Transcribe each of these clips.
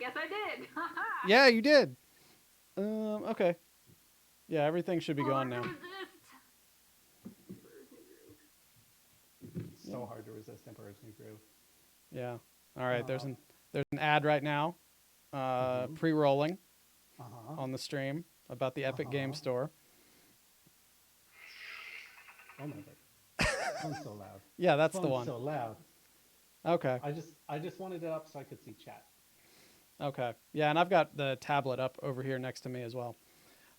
guess I did. Yeah, you did. Okay. Yeah, everything should be gone Hard to now. resist. Emperor's New Groove. Yeah. So hard to resist Emperor's New Groove. Yeah. All right. Uh, There's an ad right now, mm-hmm. pre-rolling Uh-huh. on the stream about the Epic Game Uh-huh. Store. Oh my god. Phone's so loud. Yeah, that's the Phone's one. so loud. Okay. I just wanted it up so I could see chat. Okay. Yeah, and I've got the tablet up over here next to me as well.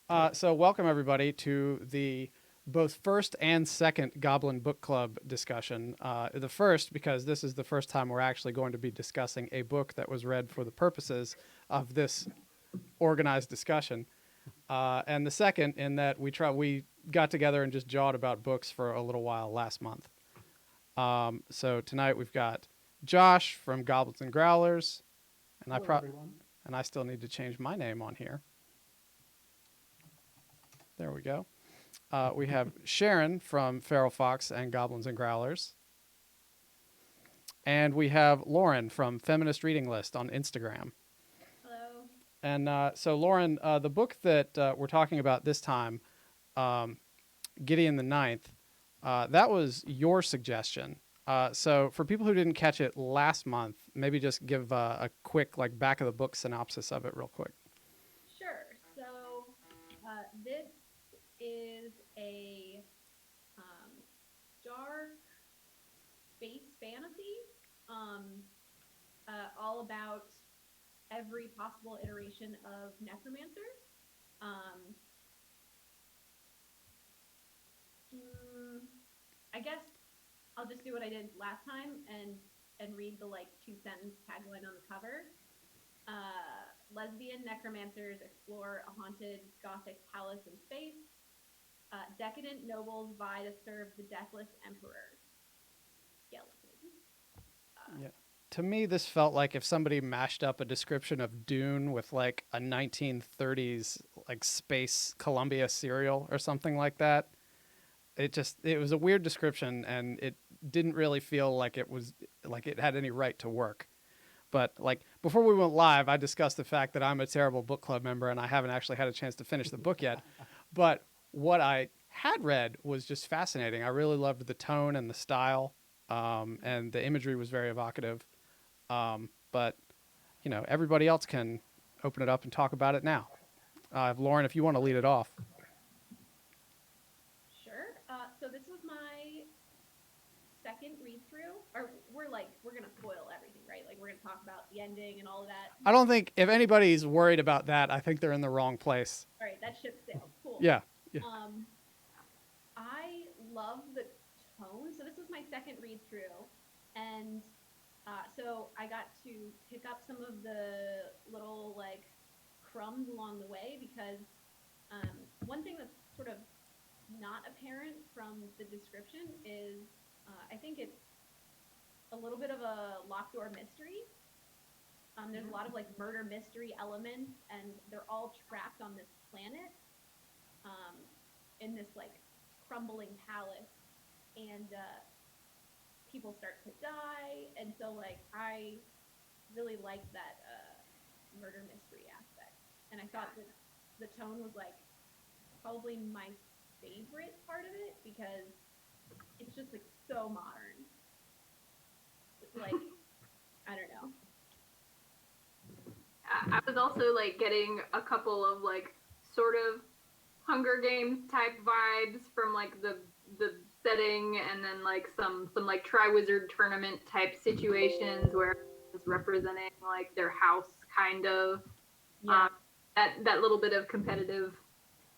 Perfect. So welcome everybody to the both first and second Goblin Book Club discussion. The first because this is the first time we're actually going to be discussing a book that was read for the purposes of this organized discussion. And the second in that we got together and just jawed about books for a little while last month. So tonight we've got Josh from Goblins and Growlers, and Hello, everyone. I still need to change my name on here. There we go. We have Sharon from Feral Fox and Goblins and Growlers. And we have Lauren from Feminist Reading List on Instagram. Hello. And so, Lauren, the book that we're talking about this time, Gideon the Ninth, that was your suggestion. So, for people who didn't catch it last month, maybe just give a quick, like, back of the book synopsis of it, real quick. Sure. So, this is a dark space fantasy, all about every possible iteration of necromancer. Um, I guess I'll just do what I did last time and read the like 2-sentence tagline on the cover. Lesbian necromancers explore a haunted gothic palace in space. Decadent nobles vie to serve the deathless emperor. Skeleton. Yeah. To me, this felt like if somebody mashed up a description of Dune with like a 1930s like space Columbia serial or something like that. It was a weird description and it didn't really feel like it had any right to work. But like before we went live, I discussed the fact that I'm a terrible book club member and I haven't actually had a chance to finish the book yet. But what I had read was just fascinating. I really loved the tone and the style, and the imagery was very evocative. But everybody else can open it up and talk about it now. Lauren, if you want to lead it off. Sure. So this was my second read through. Or we're gonna spoil everything, right? Like we're gonna talk about the ending and all of that. I don't think if anybody's worried about that, I think they're in the wrong place. All right, that ship sailed. Cool. Yeah. Yeah. I love the tone. So this was my second read through, and so I got to pick up some of the little like crumbs along the way because one thing that's sort of not apparent from the description is I think it's a little bit of a locked door mystery. There's a lot of like murder mystery elements, and they're all trapped on this planet in this like crumbling palace, and people start to die, and so like I really liked that murder mystery aspect, and I thought that the tone was like probably my favorite part of it because it's just like so modern. It's like I don't know. I was also like getting a couple of like sort of Hunger Games type vibes from like the setting, and then like some like Triwizard tournament type situations where it's representing like their house kind of. Yeah. That little bit of competitive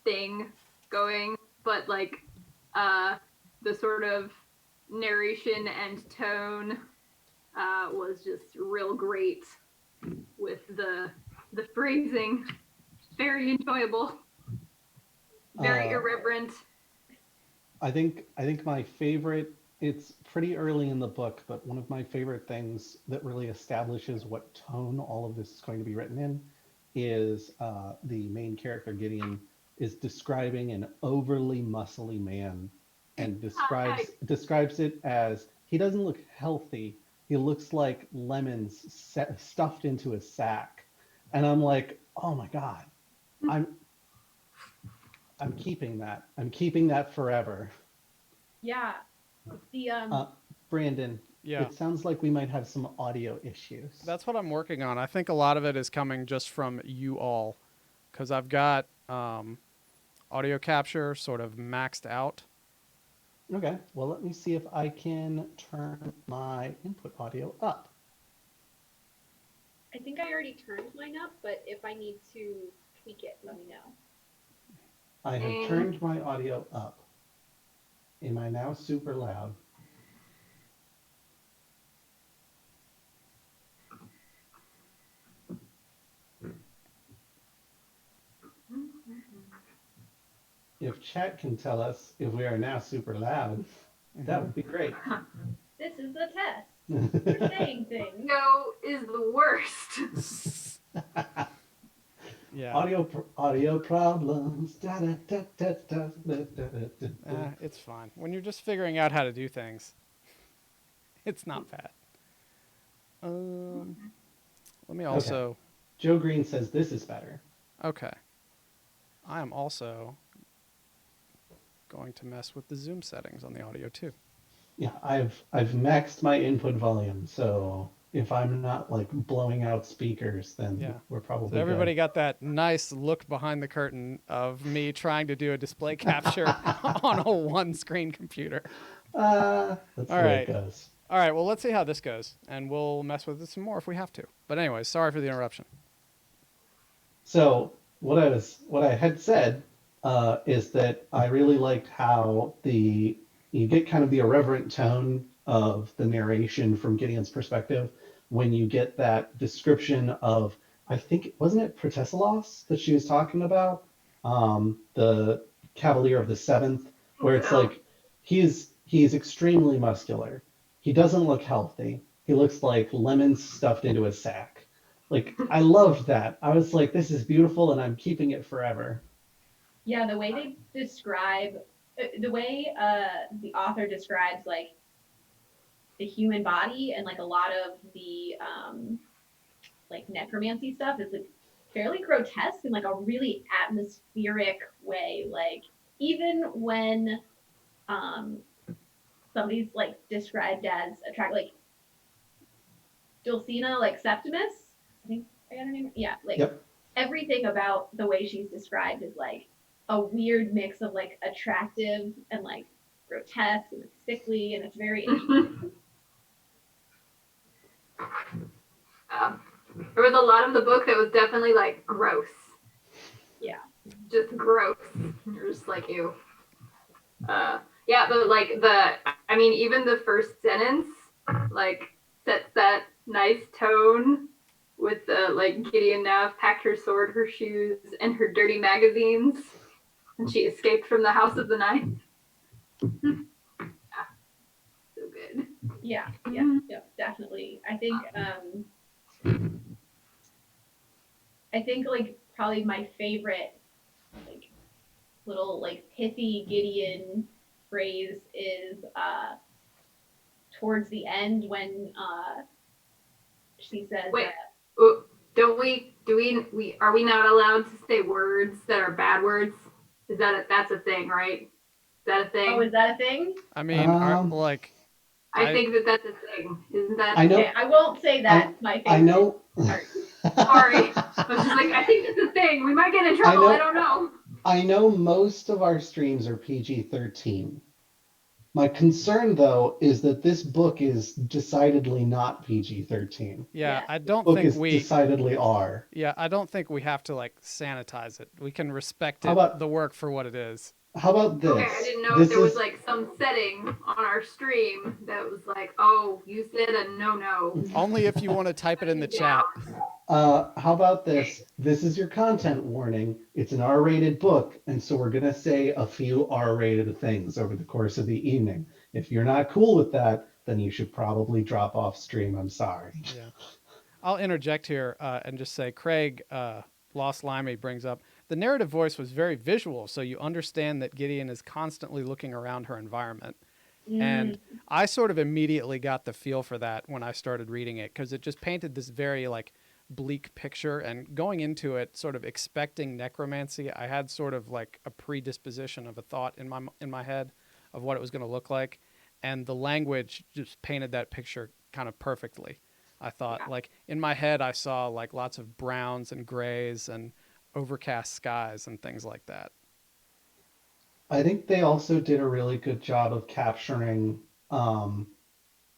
thing going, but like the sort of narration and tone was just real great with the phrasing. Very enjoyable. Very irreverent. I think my favorite, it's pretty early in the book, but one of my favorite things that really establishes what tone all of this is going to be written in is the main character Gideon is describing an overly muscly man and describes it as he doesn't look healthy. He looks like lemons stuffed into a sack. and I'm like, oh my god, I'm I'm keeping that. I'm keeping that forever. Yeah. The Uh, Brandon, Yeah. it sounds like we might have some audio issues. That's what I'm working on. I think a lot of it is coming just from you all, because I've got audio capture sort of maxed out. Okay, well, let me see if I can turn my input audio up. I think I already turned mine up, but if I need to tweak it, let me know. I have turned my audio up. Am I now super loud? If chat can tell us if we are now super loud, that would be great. This is the test. You're saying things. No is the worst. Yeah. Audio problems. Da, da, da, da, da, da, da, da, da. It's fine. When you're just figuring out how to do things, it's not bad. Let me also. Okay. Joe Green says this is better. Okay. I am also going to mess with the zoom settings on the audio too. Yeah, I've maxed my input volume, so if I'm not like blowing out speakers, then Yeah. we're probably So everybody good. got that nice look behind the curtain of me trying to do a display capture on a one-screen computer. That's All the way right. it goes. All right, well, let's see how this goes, and we'll mess with it some more if we have to. But anyways, sorry for the interruption. So what I had said is that I really liked how you get kind of the irreverent tone of the narration from Gideon's perspective when you get that description of, I think, wasn't it Protesilaus that she was talking about, the Cavalier of the Seventh, where it's like he's extremely muscular. He doesn't look healthy. He looks like lemons stuffed into a sack. Like, I loved that. I was like, this is beautiful and I'm keeping it forever. Yeah, the way they describe, the way the author describes like the human body and like a lot of the like necromancy stuff is like fairly grotesque in like a really atmospheric way. Like even when um somebody's like described as attract like Dulcina, like Septimus, I think I got her name. Yeah, like Yep. everything about the way she's described is like a weird mix of like attractive and like grotesque and it's sickly and it's very interesting. There was a lot of the book that was definitely like gross. Yeah. Just gross. You're just like, ew. Yeah, but like I mean, even the first sentence, like, sets that nice tone with the like Gideon now packed her sword, her shoes, and her dirty magazines, and she escaped from the House of the Ninth. Yeah, so good. Yeah, definitely. I think like probably my favorite like little like pithy Gideon phrase is towards the end when she says Wait, don't we? Do we? Are we not allowed to say words that are bad words? Is that that's a thing, right? Is that a thing? Oh, is that a thing? I mean, I think that's a thing. Isn't that? I know. Okay, I won't say that. My favorite. I know. Part. Sorry. I was just like, I think it's a thing. We might get in trouble. I don't know. I know most of our streams are PG-13. My concern, though, is that this book is decidedly not PG-13. Yeah, Yeah. I don't Book think is decidedly R. Yeah, I don't think we have to like sanitize it. We can respect it, about- the work for what it is. How about this? Okay, I didn't know This if there was is- like some setting on our stream that was like, oh, you said a no. Only if you want to type it in the chat. How about this? This is your content warning. It's an R-rated book, and so we're gonna say a few R-rated things over the course of the evening. If you're not cool with that, then you should probably drop off stream. I'm sorry. Yeah. I'll interject here and just say Craig Lost Limey brings up the narrative voice was very visual, so you understand that Gideon is constantly looking around her environment. And I sort of immediately got the feel for that when I started reading it because it just painted this very like bleak picture, and going into it sort of expecting necromancy, I had sort of like a predisposition of a thought in my head of what it was going to look like, and the language just painted that picture kind of perfectly. I thought, Yeah. like, in my head I saw like lots of browns and grays and overcast skies and things like that. I think they also did a really good job of capturing, um,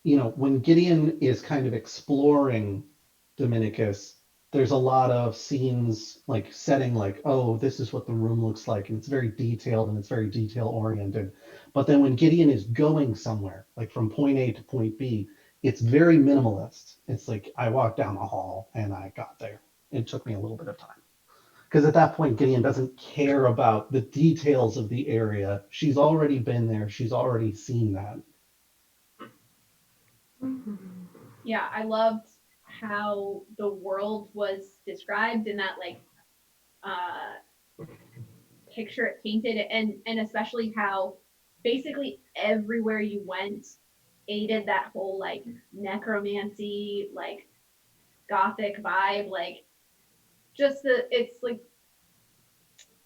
when Gideon is kind of exploring Dominicus, there's a lot of scenes like setting like, oh, this is what the room looks like, and it's very detailed and it's very detail oriented. But then when Gideon is going somewhere, like from point A to point B, it's very minimalist. It's like I walked down the hall and I got there. It took me a little bit of time. Because at that point, Gideon doesn't care about the details of the area. She's already been there. She's already seen that. Yeah, I loved how the world was described in that like picture it painted, and especially how basically everywhere you went aided that whole like necromancy, like gothic vibe, like just it's like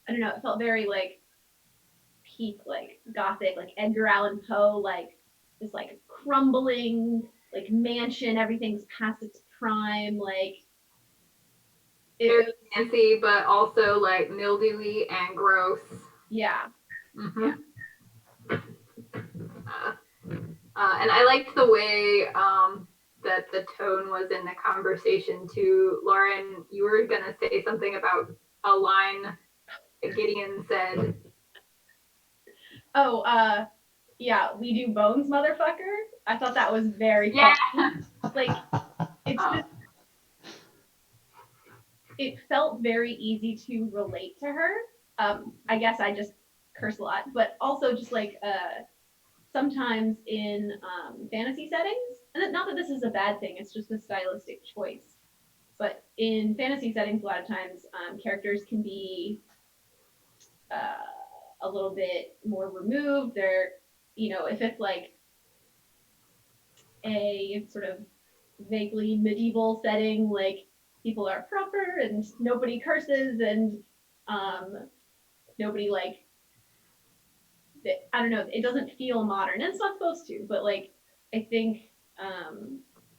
I don't know, it felt very like peak like gothic, like Edgar Allan Poe, like this like crumbling like mansion, everything's past its prime, like Very it fancy, but also like mildewy and gross. yeah. Mm-hmm. Yeah. And I liked the way that the tone was in the conversation too. Lauren, you were gonna say something about a line that Gideon said. Oh, yeah, we do bones, motherfucker. I thought that was very Yeah. funny. Like, it's just, it felt very easy to relate to her. I guess I just curse a lot, but also just like, sometimes in fantasy settings, and not that this is a bad thing, it's just a stylistic choice. But in fantasy settings, a lot of times characters can be a little bit more removed. They're, if it's like a sort of vaguely medieval setting, like people are proper and nobody curses and um, nobody like I don't know. It doesn't feel modern, and it's not supposed to. But like I think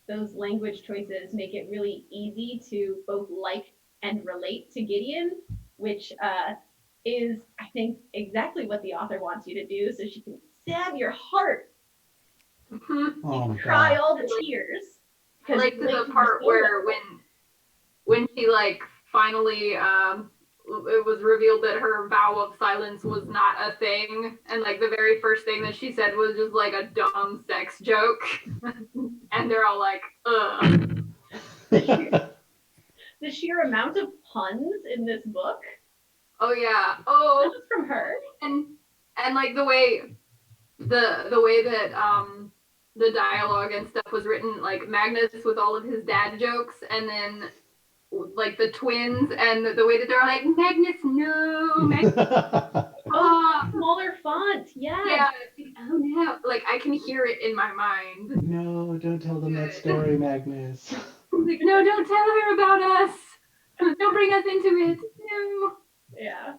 those language choices make it really easy to both like and relate to Gideon, which is I think exactly what the author wants you to do, so she can stab your heart. Mm-hmm. Oh You my cry god. all the tears. I liked the part where when she like finally it was revealed that her vow of silence was not a thing, and like the very first thing that she said was just like a dumb sex joke, and they're all like, ugh. The sheer amount of puns in this book, Oh yeah. not Oh, just from her. and like the way that the dialogue and stuff was written, like Magnus with all of his dad jokes, and then like the twins and the way that they're like Magnus, no, Magnus, Smaller font, yes. yeah, oh no, like I can hear it in my mind. No, don't tell them that story, Magnus. Like, no, don't tell her about us. Don't bring us into it. No. Yeah.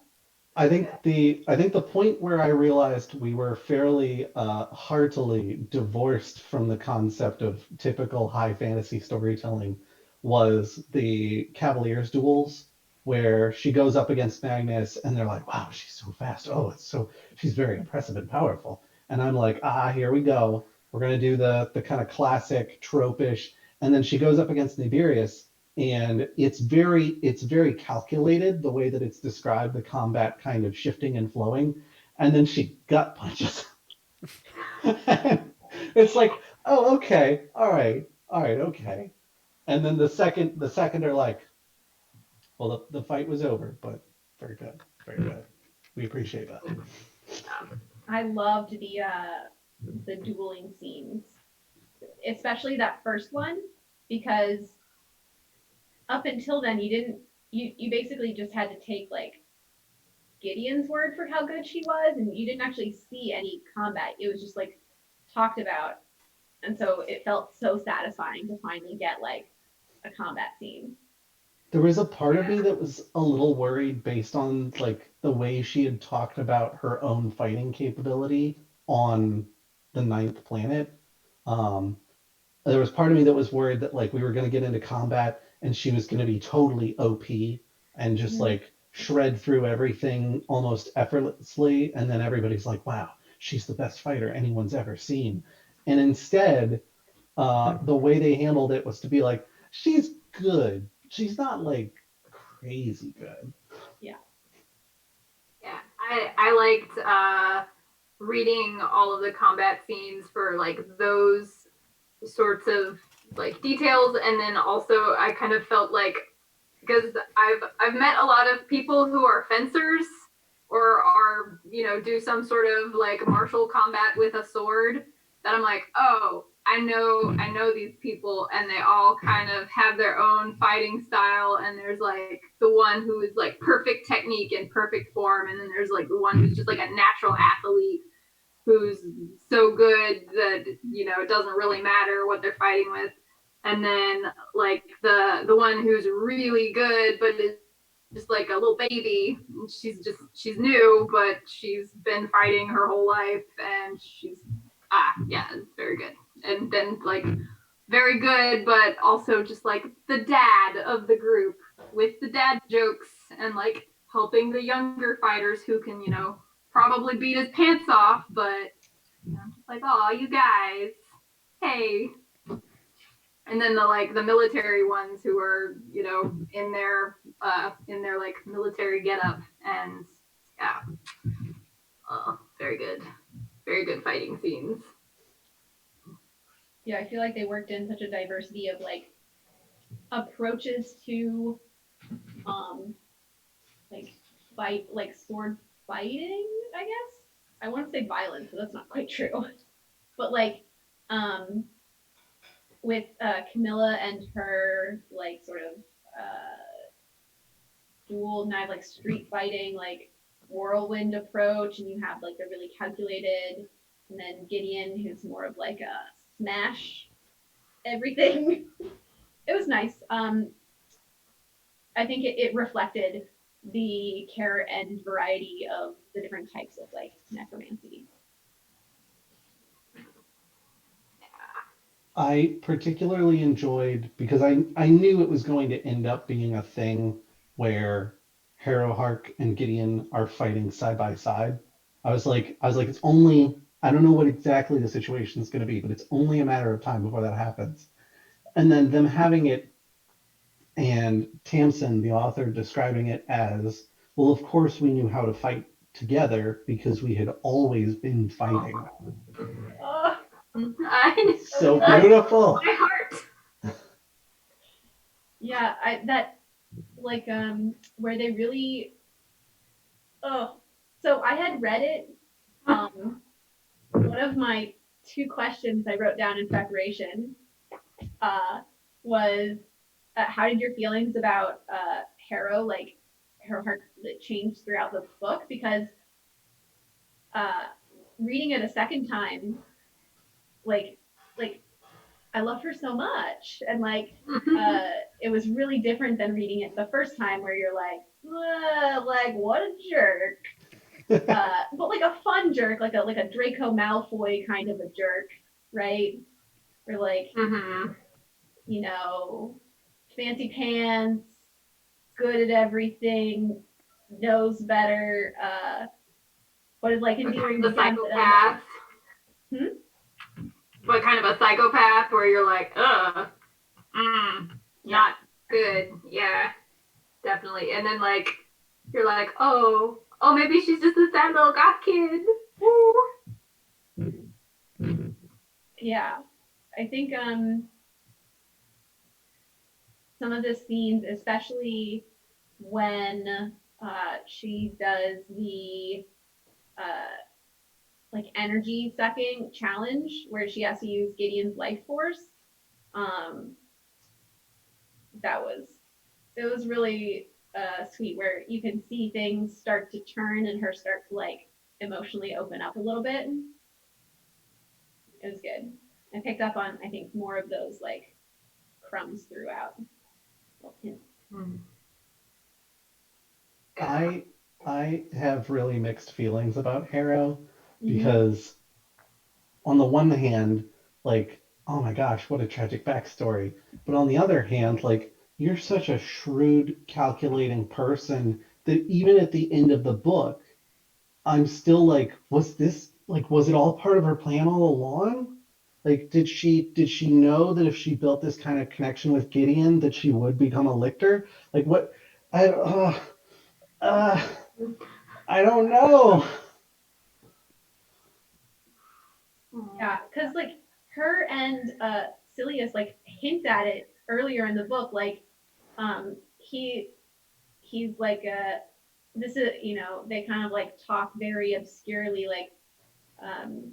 I think the point where I realized we were fairly heartily divorced from the concept of typical high fantasy storytelling was the Cavaliers duels, where she goes up against Magnus and they're like, "Wow, she's so fast. Oh, she's very impressive and powerful." And I'm like, here we go. We're gonna do the kind of classic tropish, and then she goes up against Nibirius, and it's very calculated the way that it's described, the combat kind of shifting and flowing, and then she gut punches. It's like, oh, okay, all right, okay. And then the second they're like, well, the fight was over, but very good, we appreciate that. I loved the dueling scenes, especially that first one, because up until then you basically just had to take like Gideon's word for how good she was, and you didn't actually see any combat. It was just like talked about, and so it felt so satisfying to finally get like a combat scene. There was a part of me that was a little worried based on like the way she had talked about her own fighting capability on the ninth planet. Um, there was part of me that was worried that like we were going to get into combat and she was going to be totally OP and just Mhm. like shred through everything almost effortlessly, and then everybody's like, "Wow, she's the best fighter anyone's ever seen." And instead, the way they handled it was to be like, she's good. She's not like crazy good. Yeah. Yeah, I liked reading all of the combat scenes for like those sorts of like details, and then also I kind of felt like, because I've met a lot of people who are fencers or are, you know, do some sort of like martial combat with a sword, that I'm like, oh, I know these people, and they all kind of have their own fighting style, and there's like the one who is like perfect technique and perfect form, and then there's like the one who's just like a natural athlete who's so good that, you know, it doesn't really matter what they're fighting with. And then like the one who's really good but is just like a little baby. She's new, but she's been fighting her whole life, and she's yeah, it's very good. And then like very good, but also just like the dad of the group with the dad jokes, and like helping the younger fighters who can, you know, probably beat his pants off, but, you know, just like, oh, you guys, hey. And then the military ones who are, you know, in their like military getup, and yeah, very good fighting scenes. Yeah, I feel like they worked in such a diversity of like approaches to um like fight, like sword fighting, I guess. I want to say violence, but that's not quite true. But like um with Camilla and her like sort of dual knife, like street fighting, like whirlwind approach, and you have like the really calculated, and then Gideon, who's more of like a smash everything. It was nice. I think it reflected the care and variety of the different types of like necromancy. I particularly enjoyed because I knew it was going to end up being a thing where Harrowhark and Gideon are fighting side by side. I was like, it's only, I don't know what exactly the situation is going to be, but it's only a matter of time before that happens. And then them having it, and Tamsin, the author, describing it as, well, of course we knew how to fight together because we had always been fighting. Oh, So That's beautiful. my heart. yeah, I that like where they really oh so I had read it. One of my two questions I wrote down in preparation uh was how did your feelings about Harrow, like her heart changed throughout the book? Because uh reading it a second time, like like I love her so much, and uh it was really different than reading it the first time where you're like what a jerk. But like a fun jerk, like a Draco Malfoy kind of a jerk, right? Where like, Mm-hmm. you know, fancy pants, good at everything, knows better, but is like endearing The to Tamsin. psychopath. Hmm? But kind of a psychopath where you're like, Yeah. not good. Yeah, definitely. And then like you're like, oh, maybe she's just a sad little goth kid. Woo. Yeah. I think some of the scenes, especially when she does the uh, like energy sucking challenge where she has to use Gideon's life force. Um, that was it was really sweet where you can see things start to turn and her start to like emotionally open up a little bit. It was good. I picked up on I think more of those like crumbs throughout. Well, hints. Hmm. I I have really mixed feelings about Harrow Mhm. because on the one hand, like, oh my gosh, what a tragic backstory. But on the other hand, like, you're such a shrewd, calculating person that even at the end of the book, I'm still like, was this like, was it all part of her plan all along? Like, did she know that if she built this kind of connection with Gideon, that she would become a lictor? Like, what? I uh, I don't know. Yeah, because like her and Silius like hint at it earlier in the book. Like, he's like this is they kind of like talk very obscurely like um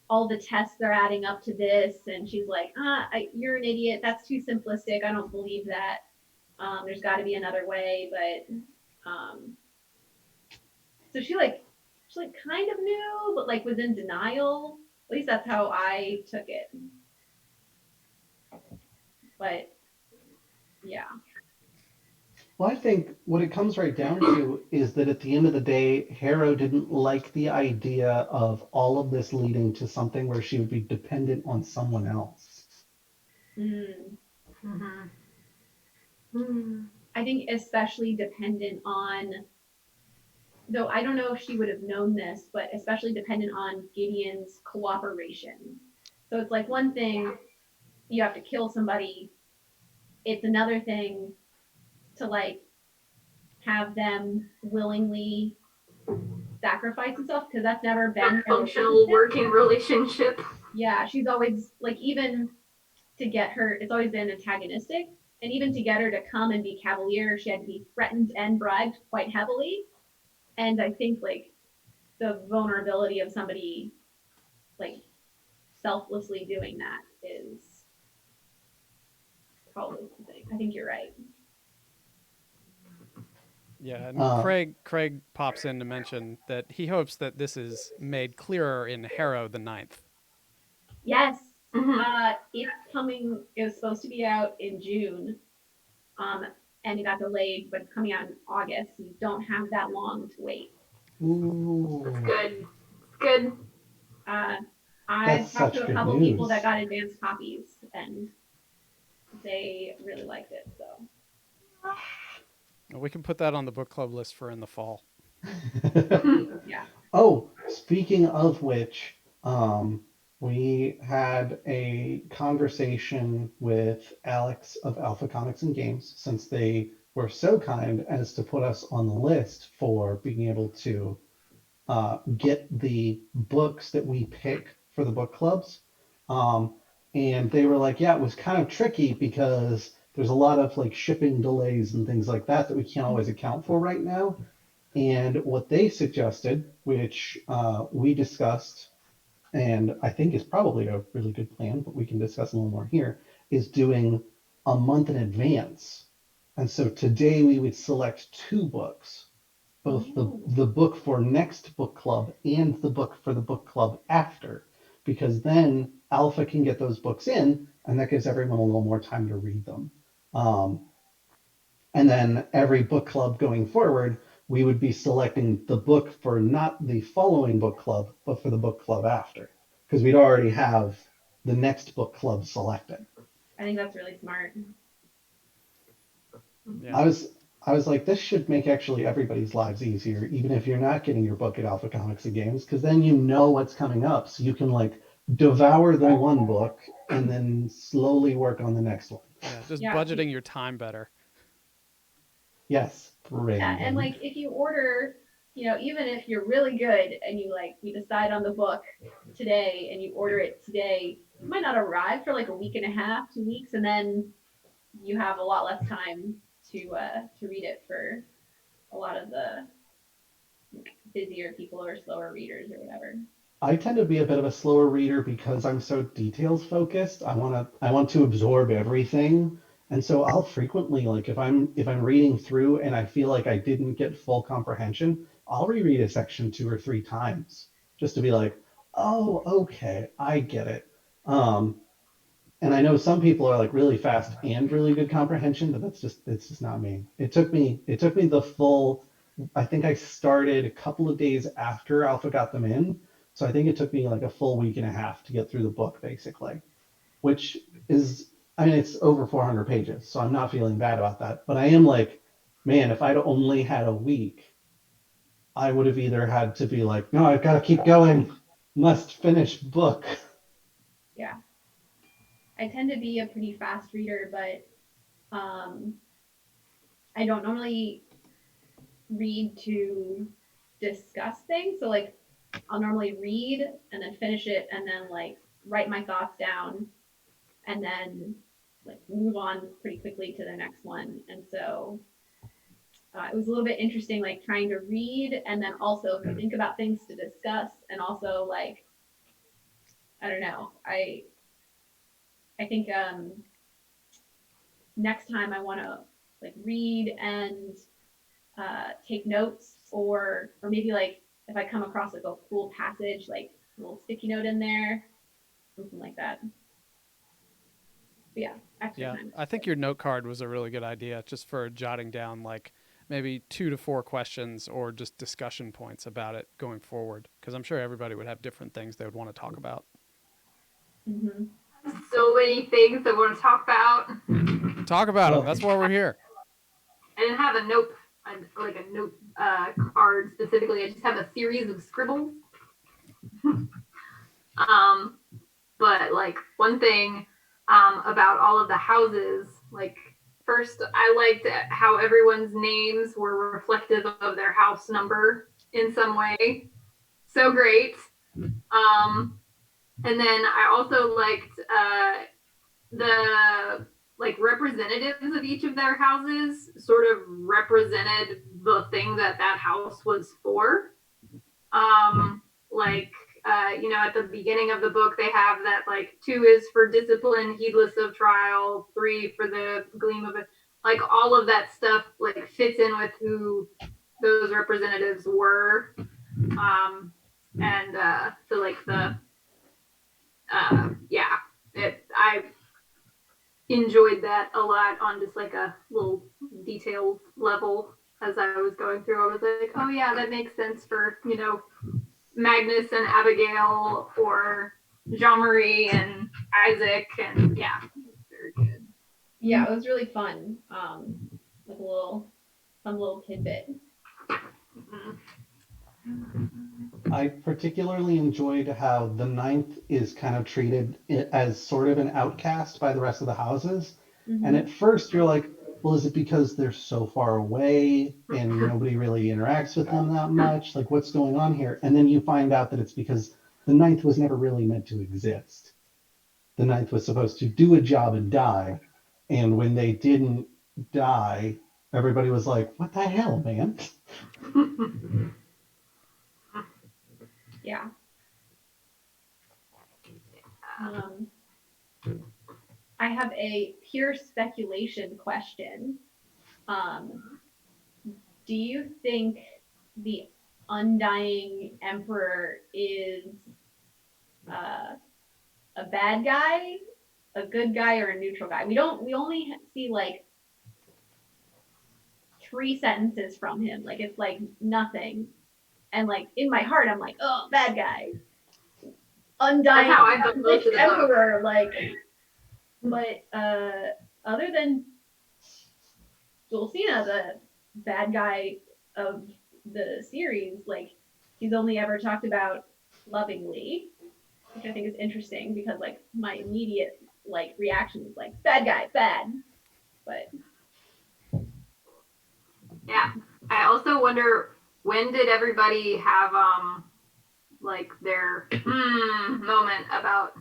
all the tests are adding up to this, and she's like, you're an idiot. That's too simplistic. I don't believe that. There's got to be another way, but so she like kind of knew, but like was in denial. At least that's how I took it. But yeah. Well, I think what it comes right down to is that at the end of the day, Harrow didn't like the idea of all of this leading to something where she would be dependent on someone else. Mm. Mhm. Hmm. I think especially dependent on, though I don't know if she would have known this, but especially dependent on Gideon's cooperation. So it's like one thing you have to kill somebody, it's another thing to like have them willingly sacrifice themselves because that's never been A functional working relationship. Yeah, she's always like, even to get her, it's always been antagonistic. And even to get her to come and be cavalier, she had to be threatened and bribed quite heavily. And I think like the vulnerability of somebody like selflessly doing that is probably something. I think you're right. Yeah, and Uh, Craig pops in to mention that he hopes that this is made clearer in Harrow the Ninth. Yes. Mhm. It's coming. It was supposed to be out in June, um, and it got delayed, but it's coming out in August. So you don't have that long to wait. That's ooh, good. It's good. Uh, I've that's talked such to a good couple people that news. got advanced copies, and they really liked it. So We can put that on the book club list for in the fall. yeah. Oh, speaking of which, we had a conversation with Alex of Alpha Comics and Games since they were so kind as to put us on the list for being able to get the books that we pick for the book clubs. Um, and they were like, yeah, it was kind of tricky because there's a lot of like shipping delays and things like that that we can't always account for right now. And what they suggested, which we discussed, and I think is probably a really good plan, but we can discuss a little more here, is doing a month in advance. And so today we would select two books, both the book for next book club and the book for the book club after, because then Alpha can get those books in, and that gives everyone a little more time to read them. Um, and then every book club going forward, we would be selecting the book for not the following book club, but for the book club after, because we'd already have the next book club selected. I think that's really smart. Yeah. I was I was like, this should make actually everybody's lives easier, even if you're not getting your book at Alpha Comics and Games, because then you know what's coming up, so you can like devour the one book and then slowly work on the next one. Yeah, just Yeah. budgeting your time better. Yes, Yeah, and Brandon. like if you order, even if you're really good and you decide on the book today and you order it today, it might not arrive for like a week and a half, 2 weeks, and then you have a lot less time to read it for a lot of the busier people or slower readers or whatever. I tend to be a bit of a slower reader because I'm so details focused. I want to absorb everything. And so I'll frequently like if I'm reading through and I feel like I didn't get full comprehension, I'll reread a section two or three times just to be like, "Oh, okay, I get it." Um and I know some people are like really fast and really good comprehension, but it's just not me. It took me the full. I think I started a couple of days after Alpha got them in, so I think it took me like a full week and a half to get through the book basically, which is, I mean, it's over 400 pages, so I'm not feeling bad about that. But I am like, man, if I'd only had a week, I would have either had to be like, no, I've got to keep going, must finish book. Yeah. I tend to be a pretty fast reader, but I don't normally read to discuss things. So like I'll normally read and then finish it and then like write my thoughts down and then like move on pretty quickly to the next one. And so it was a little bit interesting, like trying to read and then also think about things to discuss and also like I don't know. I think next time I want to like read and take notes or maybe like if I come across like a cool passage, like a little sticky note in there, something like that. But yeah, extra Yeah, time. I think your note card was a really good idea just for jotting down like maybe 2 to 4 questions or just discussion points about it going forward. Because I'm sure everybody would have different things they would want to talk about. Mm-hmm. So many things I want to talk about. Talk about them. Well, That's why we're here. I didn't have a note, like a note card specifically. I just have a series of scribbles. um, but like one thing about all of the houses, like first I liked how everyone's names were reflective of their house number in some way. So great. And then I also liked the like representatives of each of their houses sort of represented the thing that that house was for. Like you know, at the beginning of the book, they have that like 2 is for discipline, heedless of trial, 3 for the gleam of it. Like all of that stuff like fits in with who those representatives were. And so like the yeah, I enjoyed that a lot on just like a little detailed level as I was going through. I was like, oh yeah, that makes sense for, you know, Magnus and Abigail or Jean Marie and Isaac, and yeah, very good. Yeah, it was really fun. Like a little fun little tidbit. I particularly enjoyed how the ninth is kind of treated as sort of an outcast by the rest of the houses. And Mm-hmm. at first you're like, well, is it because they're so far away and nobody really interacts with them that much? Like, what's going on here? And then you find out that it's because the ninth was never really meant to exist. The ninth was supposed to do a job and die. And when they didn't die, everybody was like, what the hell, man? Yeah. Um, I have a pure speculation question. Um, do you think the Undying Emperor is uh, a bad guy, a good guy, or a neutral guy? We only see like 3 sentences from him. Like it's like nothing. And like in my heart, I'm like, oh, bad guy, That's undying how I felt most of the book. emperor. Like, but other than Dulcina, the bad guy of the series, like he's only ever talked about lovingly, which I think is interesting because like my immediate like reaction is like bad guy, bad. But Yeah. I also wonder, when did everybody have like their moment about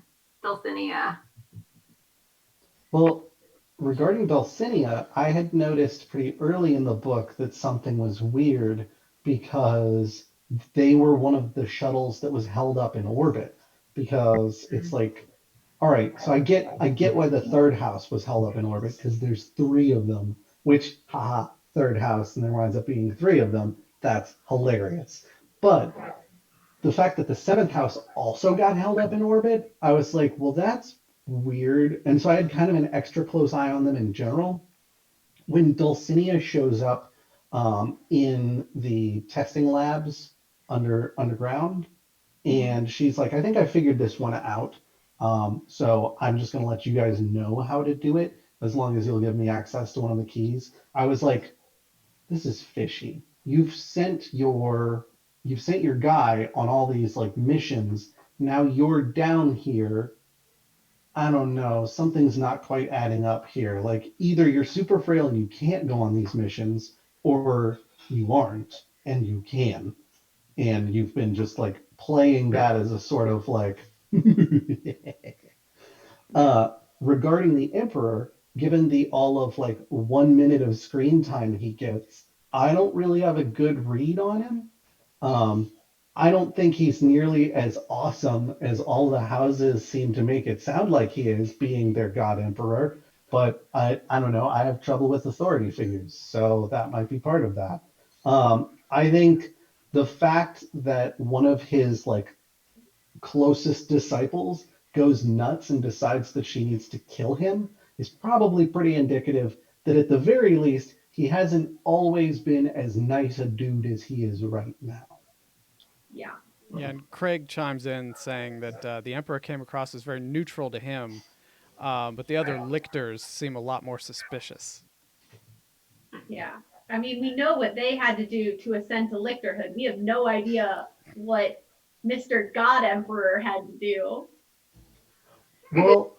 Dulcinea? Well, regarding Dulcinea, I had noticed pretty early in the book that something was weird because they were one of the shuttles that was held up in orbit. Because it's like, all right, so I get why the third house was held up in orbit because there's 3 of them, which haha, third house, and there winds up being 3 of them. That's hilarious. But the fact that the seventh house also got held up in orbit, I was like, well, that's weird. And so I had kind of an extra close eye on them in general. When Dulcinea shows up in the testing labs underground, and she's like, I think I figured this one out. So I'm just going to let you guys know how to do it as long as you'll give me access to one of the keys. I was like, this is fishy. You've sent your guy on all these like missions. Now you're down here. I don't know. Something's not quite adding up here. Like either you're super frail and you can't go on these missions, or you aren't and you can. And you've been just like playing that as a sort of like uh regarding the Emperor, given the all of like 1 minute of screen time he gets, I don't really have a good read on him. um, I don't think he's nearly as awesome as all the houses seem to make it sound like he is, being their god emperor. But I don't know. I have trouble with authority figures, so that might be part of that. I think the fact that one of his like closest disciples goes nuts and decides that she needs to kill him is probably pretty indicative that at the very least he hasn't always been as nice a dude as he is right now. Yeah. Yeah, and Craig chimes in saying that the Emperor came across as very neutral to him, but the other lictors seem a lot more suspicious. Yeah. I mean, we know what they had to do to ascend to lictorhood. We have no idea what Mr. God Emperor had to do. Well,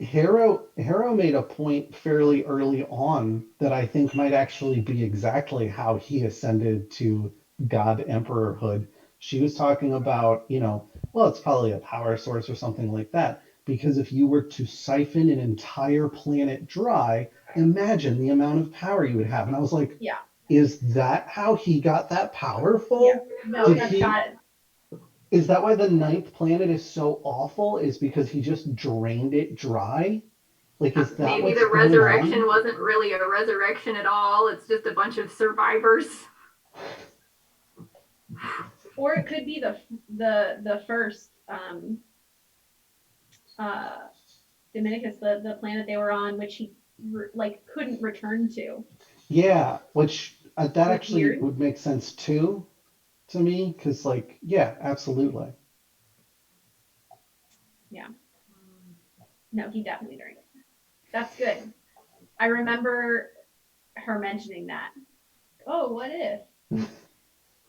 Harrow made a point fairly early on that I think might actually be exactly how he ascended to God Emperorhood. She was talking about, well, it's probably a power source or something like that. Because if you were to siphon an entire planet dry, imagine the amount of power you would have. And I was like, Yeah. is that how he got that powerful? Yeah. No, Did that's he? got it. Is that why the ninth planet is so awful? Is because he just drained it dry? Like, is that Maybe what's the going resurrection on? wasn't really a resurrection at all. It's just a bunch of survivors. Or it could be the first uh Dominicus, the planet they were on, which he like couldn't return to. Yeah, which that That's actually weird. would make sense too to me, because, like, yeah, absolutely. Yeah. No, he definitely drank it. That's good. I remember her mentioning that. Oh, what if?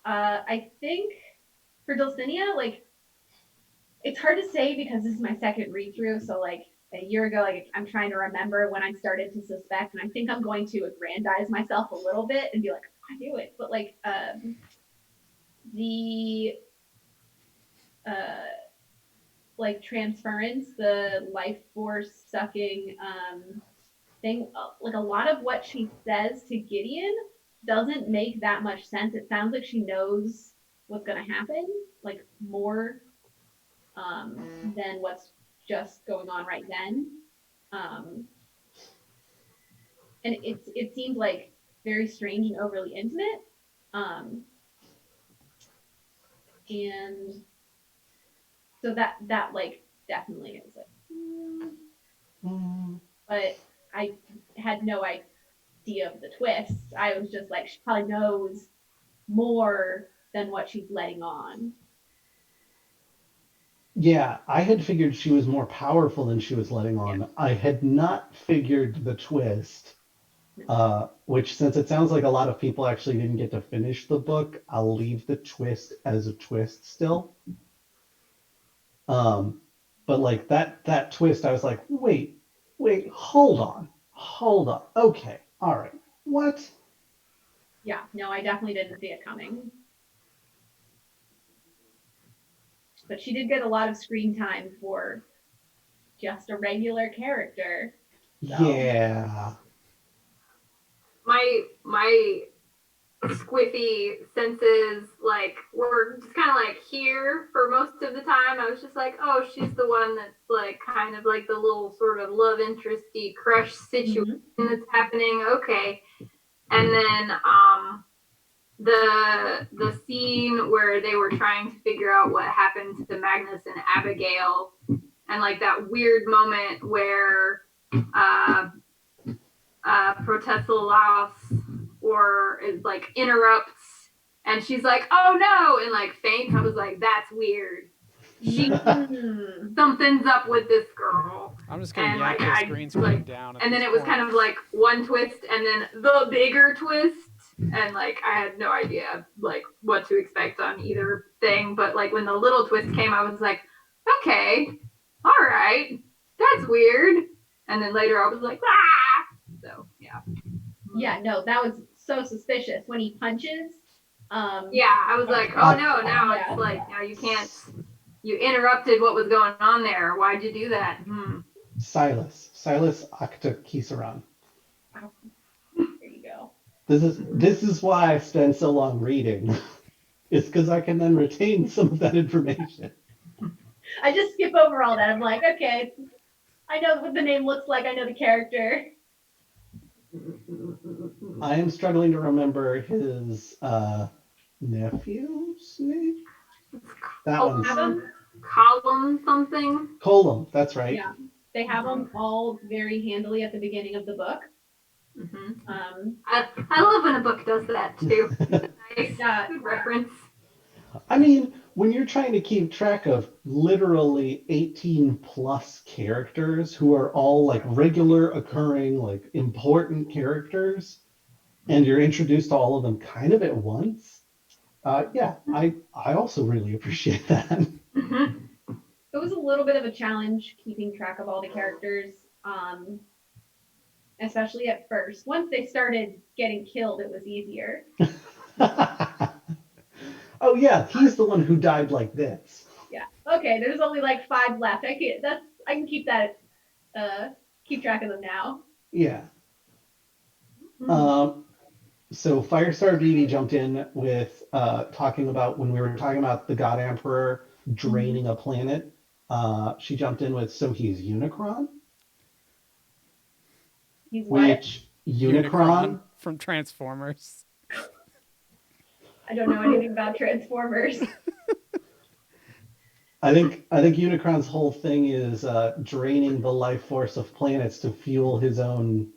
I think for Dulcinea, like it's hard to say because this is my second read through. So like a year ago, like I'm trying to remember when I started to suspect, and I think I'm going to aggrandize myself a little bit and be like, I knew it. But like the uh like transference, the life force sucking thing, like a lot of what she says to Gideon doesn't make that much sense. It sounds like she knows what's gonna happen, like more than what's just going on right then. Um, and it seemed like very strange and overly intimate. Um, and so that like definitely is like, Mm, but I had no idea of the twist. I was just like, she probably knows more than what she's letting on. yeah, I had figured she was more powerful than she was letting Yeah. on. I had not figured the twist, No. which, since it sounds like a lot of people actually didn't get to finish the book, I'll leave the twist as a twist still. Um, but like that twist, I was like, wait, hold on. Okay, all right. What? Yeah, no, I definitely didn't see it coming. But she did get a lot of screen time for just a regular character. So Yeah. My squiffy senses like were just kind of like here for most of the time. I was just like, oh, she's the one that's like kind of like the little sort of love interesty crush situation that's happening. Okay. And then the scene where they were trying to figure out what happened to Magnus and Abigail, and like that weird moment where Protestal or is like interrupts, and she's like, "Oh no!" and like faints. I was like, "That's weird. Something's up with this girl." I'm just gonna And yank like this green screen down. And then it was kind of like one twist, and then the bigger twist, and like I had no idea like what to expect on either thing. But like when the little twist came, I was like, "Okay, all right, that's weird." And then later, I was like, "Ah!" So yeah. Yeah, no, that was so suspicious when he punches. Yeah, I was like, "Oh no, now it's like now you can't." You interrupted what was going on there. Why'd you do that? Silas Octa Kisaran. There you go. This is why I spend so long reading. It's because I can then retain some of that information. I just skip over all that. I'm like, okay, I know what the name looks like. I know the character. I am struggling to remember his nephew's name. That one's Column something. Colum. That's right. Yeah, they have them all very handily at the beginning of the book. I love when a book does that too. Nice. Good reference. I mean, when you're trying to keep track of literally 18 plus characters who are all like regular occurring, like important characters, and you're introduced to all of them kind of at once, yeah, I also really appreciate that. It was a little bit of a challenge keeping track of all the characters, especially at first. Once they started getting killed, it was easier. Oh yeah, he's the one who died like this. Yeah. Okay, there's only like 5 left. I can keep that keep track of them now. Yeah. So Firestar BB jumped in with talking about when we were talking about the God Emperor draining a planet. She jumped in with, so he's Unicron? He's which Unicron from Transformers. I don't know anything about Transformers. I think Unicron's whole thing is draining the life force of planets to fuel his own.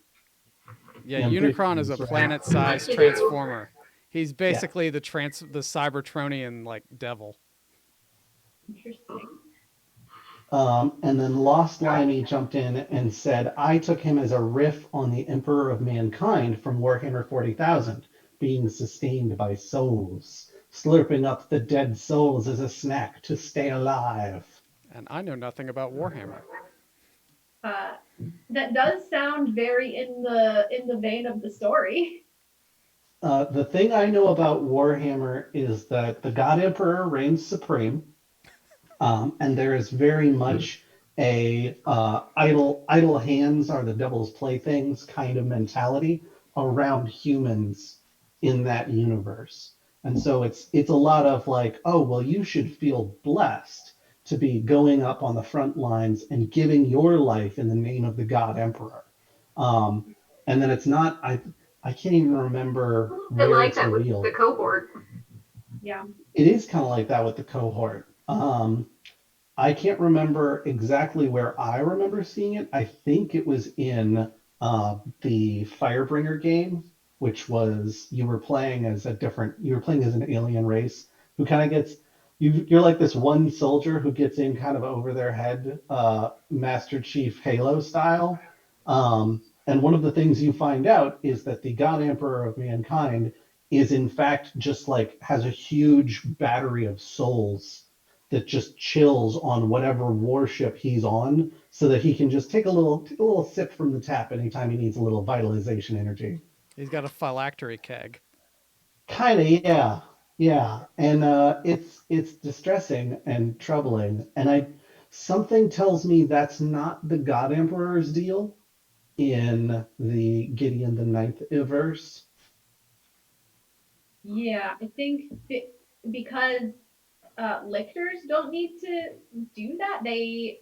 Yeah, Unicron is a planet-sized transformer. He's basically the Cybertronian like devil. Interesting. And then Lost Limey jumped in and said, I took him as a riff on the Emperor of Mankind from Warhammer 40,000, being sustained by souls, slurping up the dead souls as a snack to stay alive. And I know nothing about Warhammer. That does sound very in the vein of the story. The thing I know about Warhammer is that the God Emperor reigns supreme, and there is very much a idle hands are the devil's playthings kind of mentality around humans in that universe. And so it's a lot of like, oh, well, you should feel blessed to be going up on the front lines and giving your life in the name of the God Emperor. And then it's not, I can't even remember where like it's that revealed. With the cohort. Yeah. It is kind of like that with the cohort. I can't remember exactly where I remember seeing it. I think it was in the Firebringer game, which was you were playing as an alien race who kind of gets you're like this one soldier who gets in kind of over their head, Master Chief Halo style. And one of the things you find out is that the God Emperor of Mankind is in fact just like has a huge battery of souls that just chills on whatever warship he's on so that he can just take a little sip from the tap anytime he needs a little vitalization energy. He's got a phylactery keg. Kind of, yeah. And it's distressing and troubling. And something tells me that's not the God Emperor's deal in the Gideon the Ninth verse. Yeah, I think because lictors don't need to do that. They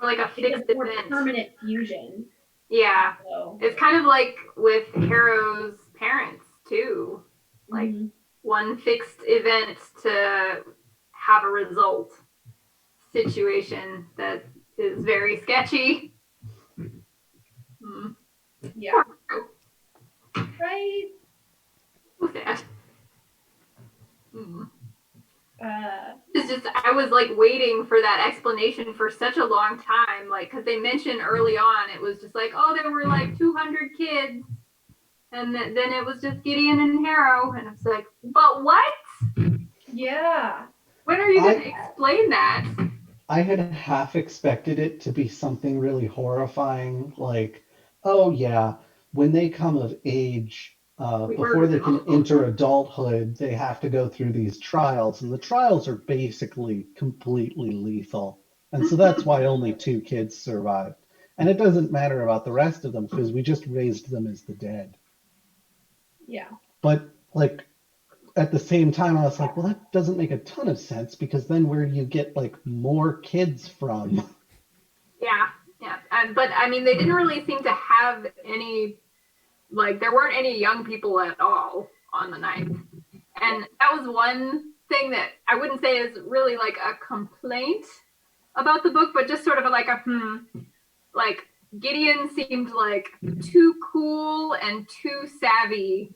like a fixed event. Permanent fusion. Yeah. So. It's kind of like with Harrow's parents too. Like one fixed event to have a result situation that is very sketchy. Yeah. Right. What's that? It's just I was like waiting for that explanation for such a long time, like because they mentioned early on it was just like, oh, there were like 200 kids, and then it was just Gideon and Harrow, and I was like, but what? Yeah. When are you going to explain that? I had half expected it to be something really horrifying, like, oh yeah, when they come of age, before they can enter adulthood, they have to go through these trials, and the trials are basically completely lethal. And so that's why only 2 kids survived. And it doesn't matter about the rest of them because we just raised them as the dead. Yeah. But like at the same time, I was like, well, that doesn't make a ton of sense because then where do you get like more kids from? Yeah. But I mean, they didn't really seem to have any, like, there weren't any young people at all on the Ninth. And that was one thing that I wouldn't say is really like a complaint about the book, but just sort of like like Gideon seemed like too cool and too savvy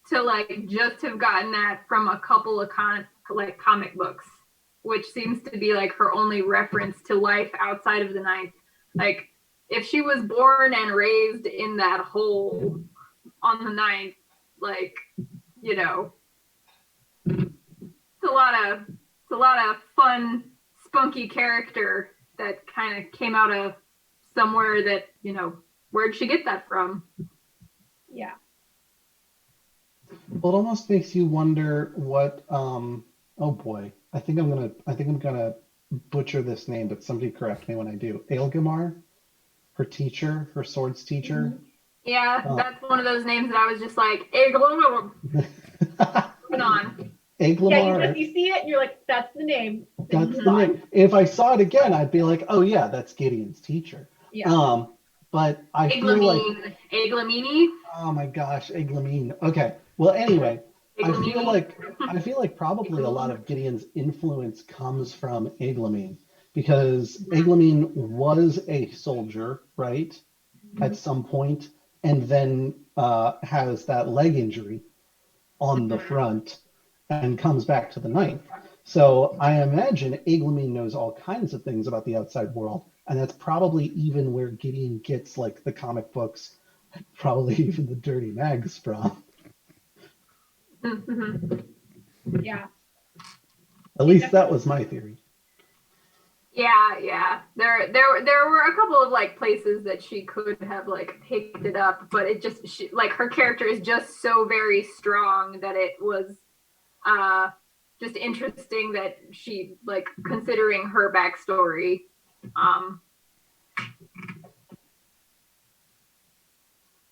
to like just have gotten that from a couple of comic books, which seems to be like her only reference to life outside of the Ninth. Like if she was born and raised in that hole on the Ninth, like, you know, it's a lot of fun, spunky character that kind of came out of somewhere that, you know, where'd she get that from? Yeah. Well, it almost makes you wonder what oh boy. I think I'm gonna butcher this name, but somebody correct me when I do. Aelgamar, her teacher, her swords teacher. Mm-hmm. Yeah, that's one of those names that I was just like, moving on. Aeglamar. Yeah, you see it and you're like, that's the name. That's the name. If I saw it again, I'd be like, oh yeah, that's Gideon's teacher. Yeah. But I feel like Eglamini. oh my gosh, Eglamine. Okay. Well, anyway, I feel like probably a lot of Gideon's influence comes from Eglamine because Eglamine was a soldier, right, at some point, and then has that leg injury on the front and comes back to the Ninth. So I imagine Eglamine knows all kinds of things about the outside world, and that's probably even where Gideon gets like the comic books, probably even the dirty mags from. Yeah. At least that was my theory. Yeah. There were a couple of like places that she could have like picked it up, but it just like her character is just so very strong that it was just interesting that she like considering her backstory.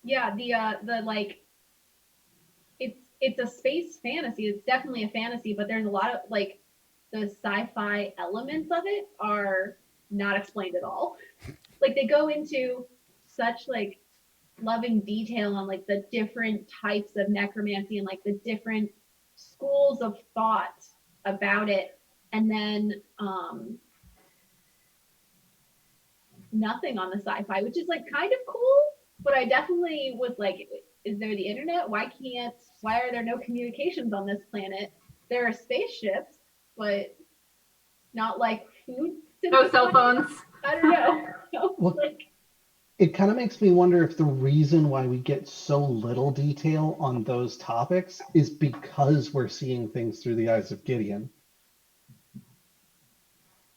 Yeah, the like it's a space fantasy. It's definitely a fantasy, but there's a lot of like the sci-fi elements of it are not explained at all. Like they go into such like loving detail on like the different types of necromancy and like the different schools of thought about it, and then nothing on the sci-fi, which is like kind of cool. But I definitely was like, is there the internet? Why are there no communications on this planet? There are spaceships, but not like food. No cell phones. I don't know. Well, it kind of makes me wonder if the reason why we get so little detail on those topics is because we're seeing things through the eyes of Gideon.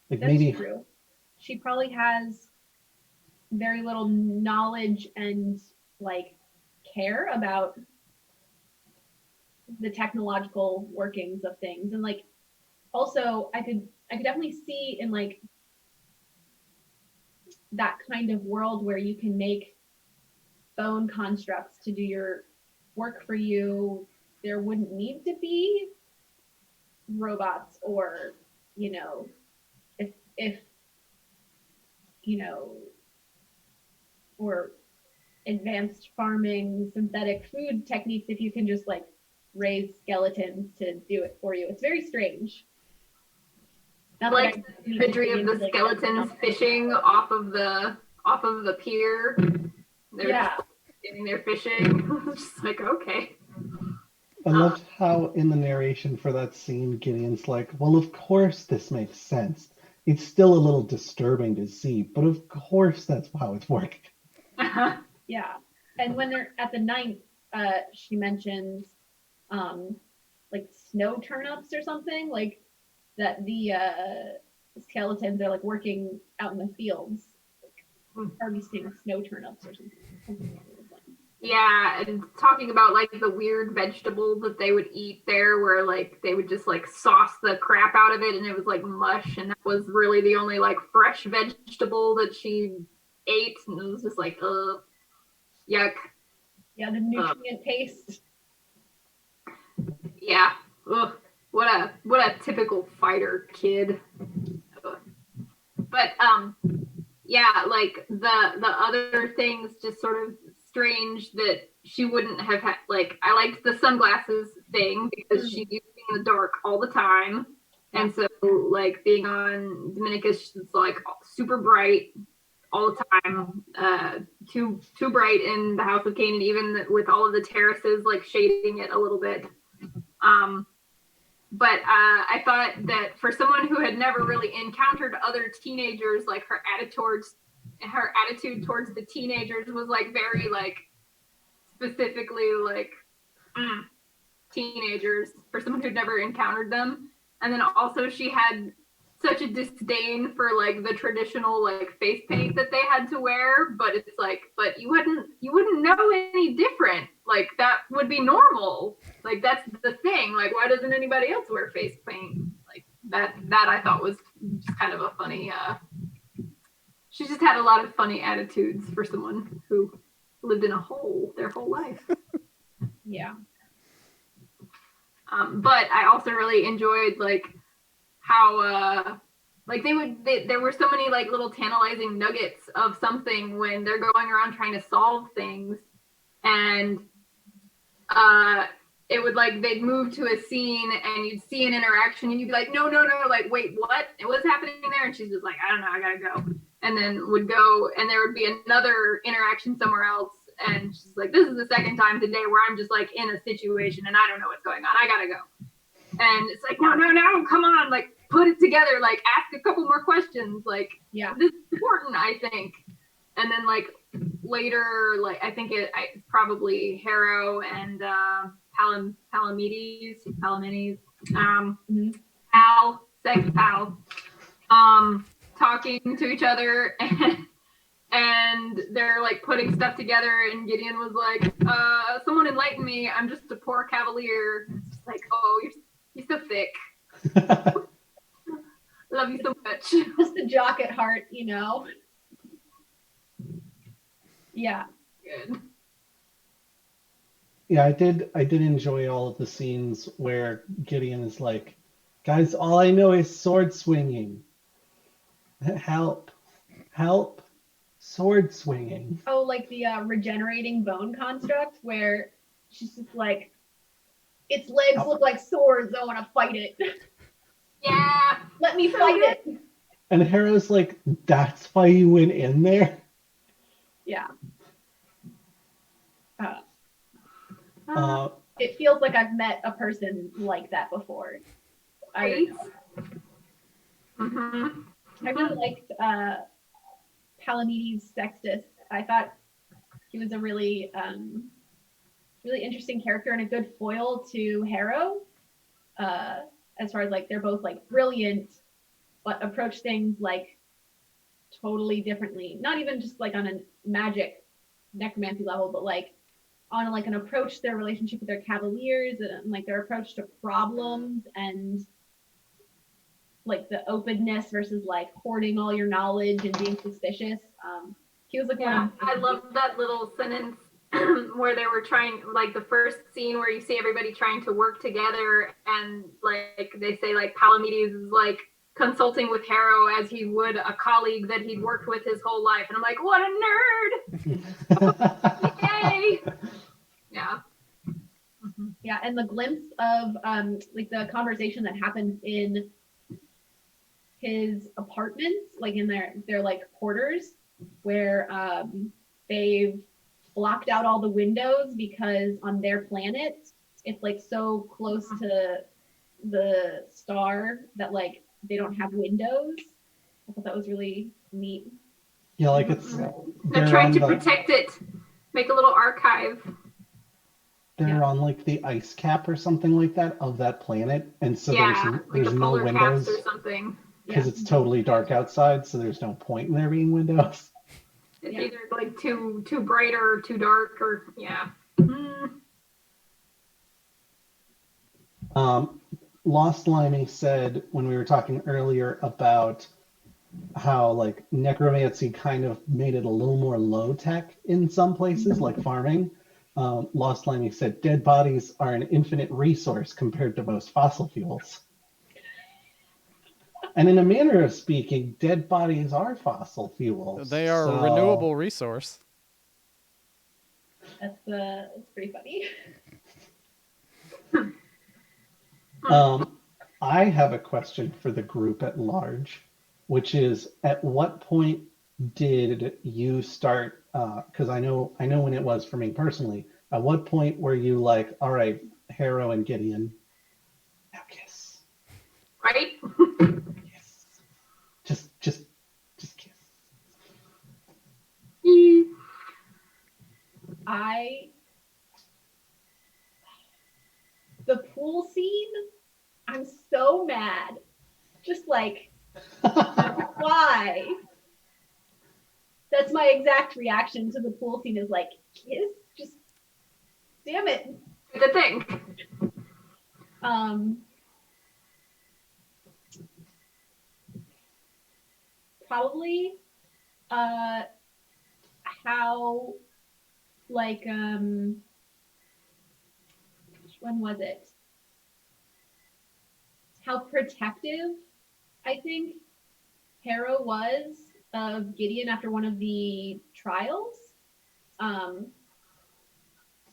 Like That's maybe true. She probably has very little knowledge and like care about the technological workings of things, and like also I could definitely see in like that kind of world where you can make bone constructs to do your work for you, there wouldn't need to be robots or, you know, if you know, or advanced farming synthetic food techniques if you can just like raise skeletons to do it for you. It's very strange. Not like that I the need to imagery dig of the into, like, skeletons numbers. fishing off of the pier. They're Yeah. just standing there fishing. Just like, okay. I loved how in the narration for that scene, Gideon's like, well, of course this makes sense. It's still a little disturbing to see, but of course that's how it's working. Yeah. And when they're at the ninth, she mentions like snow turnips or something, like that the skeletons are like working out in the fields, like harvesting snow turnips or something along those lines. Yeah, and talking about like the weird vegetable that they would eat there, where like they would just like sauce the crap out of it and it was like mush, and that was really the only like fresh vegetable that she ate, and it was just like, yuck. Yeah, the nutrient paste. Yeah. Ugh. What a typical fighter kid. Ugh. But yeah, like the other things just sort of strange that she wouldn't have had. Like, I liked the sunglasses thing because she's using in the dark all the time, and so like being on Dominicus, it's like super bright all the time. Too bright in the House of Canaan, even with all of the terraces like shading it a little bit. But I thought that for someone who had never really encountered other teenagers, like her attitude towards the teenagers was like very like specifically like teenagers for someone who'd never encountered them. And then also she had such a disdain for like the traditional like face paint that they had to wear, but it's like, but you wouldn't know any different. Like that would be normal. Like that's the thing. Like why doesn't anybody else wear face paint? Like that I thought was just kind of a funny she just had a lot of funny attitudes for someone who lived in a hole their whole life. Yeah. But I also really enjoyed like how like there were so many like little tantalizing nuggets of something when they're going around trying to solve things, and it would like they'd move to a scene and you'd see an interaction and you'd be like, no, like wait, what? What's happening there? And she's just like, I don't know, I gotta go. And then would go and there would be another interaction somewhere else, and she's like, this is the second time today where I'm just like in a situation and I don't know what's going on, I gotta go. And it's like, no, come on, like put it together, like ask a couple more questions, like this is important, I think. And then like later, like I think it's probably Harrow and Palamides, sex pal, talking to each other, and they're like putting stuff together, and Gideon was like, someone enlighten me, I'm just a poor cavalier. It's just like, oh, you're so thick. Love you so much. Just a jock at heart, you know. Yeah. Good. Yeah, I did enjoy all of the scenes where Gideon is like, guys, all I know is sword swinging. Help. Sword swinging. Oh, like the regenerating bone construct where she's just like, its legs look like swords, I want to fight it. Yeah. Let me fight it. And Harrow's like, that's why you went in there? Yeah. Uh, It feels like I've met a person like that before. Right? I really liked Palamides Sextus. I thought he was a really really interesting character and a good foil to Harrow. As far as like they're both like brilliant, but approach things like totally differently. Not even just like on a magic necromancy level, but like on like an approach to their relationship with their cavaliers and like their approach to problems and like the openness versus like hoarding all your knowledge and being suspicious. He was like I love that little sentence where they were trying, like the first scene where you see everybody trying to work together, and like they say like Palamides is like consulting with Harrow as he would a colleague that he'd worked with his whole life, and I'm like, what a nerd! Yay! Yeah. Yeah, and the glimpse of like the conversation that happens in his apartments, like in their like quarters, where they've blocked out all the windows because on their planet it's like so close to the star that like they don't have windows. I thought that was really neat. Yeah, like it's They're they're trying on to the protect it, make a little archive. they're Yeah. on like the ice cap or something like that of that planet, and so Yeah, like there's the no polar caps windows or something. because Yeah. it's totally dark outside, so there's no point in there being windows. It's Yeah. either like too bright or too dark, or yeah. Mm. Lost Limey said when we were talking earlier about how like necromancy kind of made it a little more low tech in some places, like farming. Lost Limey said dead bodies are an infinite resource compared to most fossil fuels. And in a manner of speaking, dead bodies are fossil fuels. They are a So, renewable resource. That's pretty funny. I have a question for the group at large, which is at what point did you start? Because I know when it was for me personally. At what point were you like, all right, Harrow and Gideon, now kiss, Right? kiss, just kiss. The pool scene, I'm so mad. Just like, why? That's my exact reaction to the pool scene is like, kiss? Just damn it. Do the thing. Probably how like which one was it? How protective I think Harrow was of Gideon after one of the trials.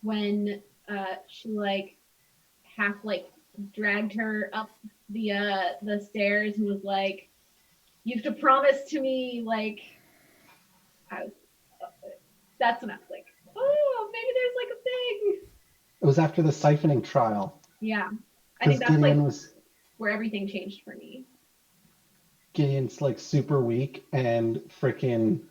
When she like half like dragged her up the stairs and was like, "You have to promise to me." Like, I was. That's when I was like, "Oh, maybe there's like a thing." It was after the siphoning trial. Yeah, I Because think that's like was where everything changed for me. Gideon's like super weak and freaking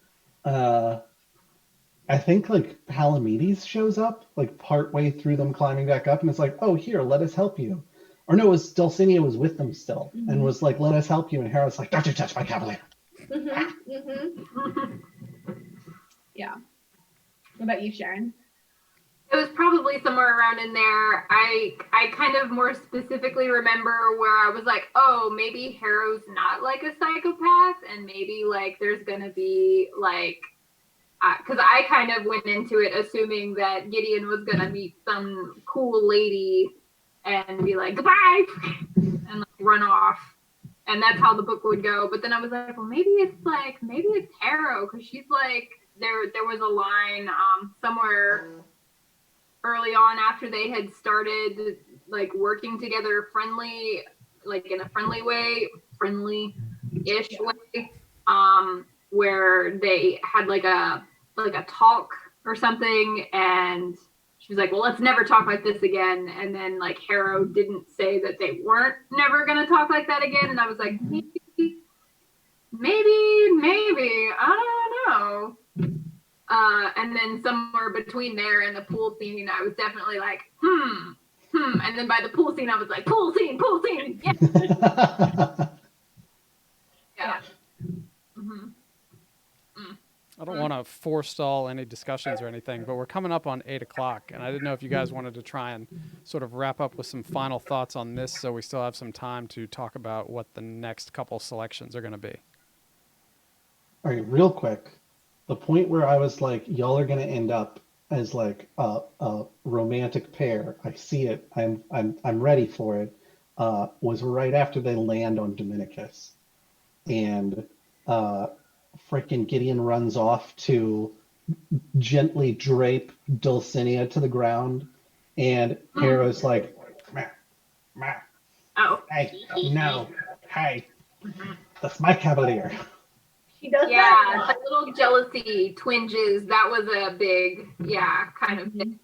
I think like Palamedes shows up like part way through them climbing back up and it's like, oh here, let us help you. Or no, it was Dulcinea was with them still and was like, let us help you. And Harrow's like, don't you touch my cavalier. Yeah. What about you, Sharon? It was probably somewhere around in there. I kind of more specifically remember where I was like, oh, maybe Harrow's not like a psychopath, and maybe like there's gonna be like, because I kind of went into it assuming that Gideon was gonna meet some cool lady and be like goodbye and like run off, and that's how the book would go. But then I was like, well, maybe it's Harrow, because she's like there was a line somewhere early on after they had started like working together like in a friendly ish way, where they had like a talk or something, and she was like, well, let's never talk like this again. And then like Harrow didn't say that they weren't never gonna talk like that again, and I was like, maybe I don't know. And then somewhere between there and the pool scene, I was definitely like, and then by the pool scene, I was like, pool scene, yeah. Yeah. Mm-hmm. I don't want to forestall any discussions or anything, but we're coming up on 8 o'clock, and I didn't know if you guys wanted to try and sort of wrap up with some final thoughts on this, so we still have some time to talk about what the next couple selections are going to be. All right, real quick. The point where I was like, y'all are gonna end up as like a romantic pair. I see it. I'm ready for it. Was right after they land on Dominicus, and freaking Gideon runs off to gently drape Dulcinea to the ground, and Harrow's like, meh, meh, Oh. hey, no, hey. That's my cavalier. She does Yeah, that. a little jealousy, twinges. That was a big, kind of thing.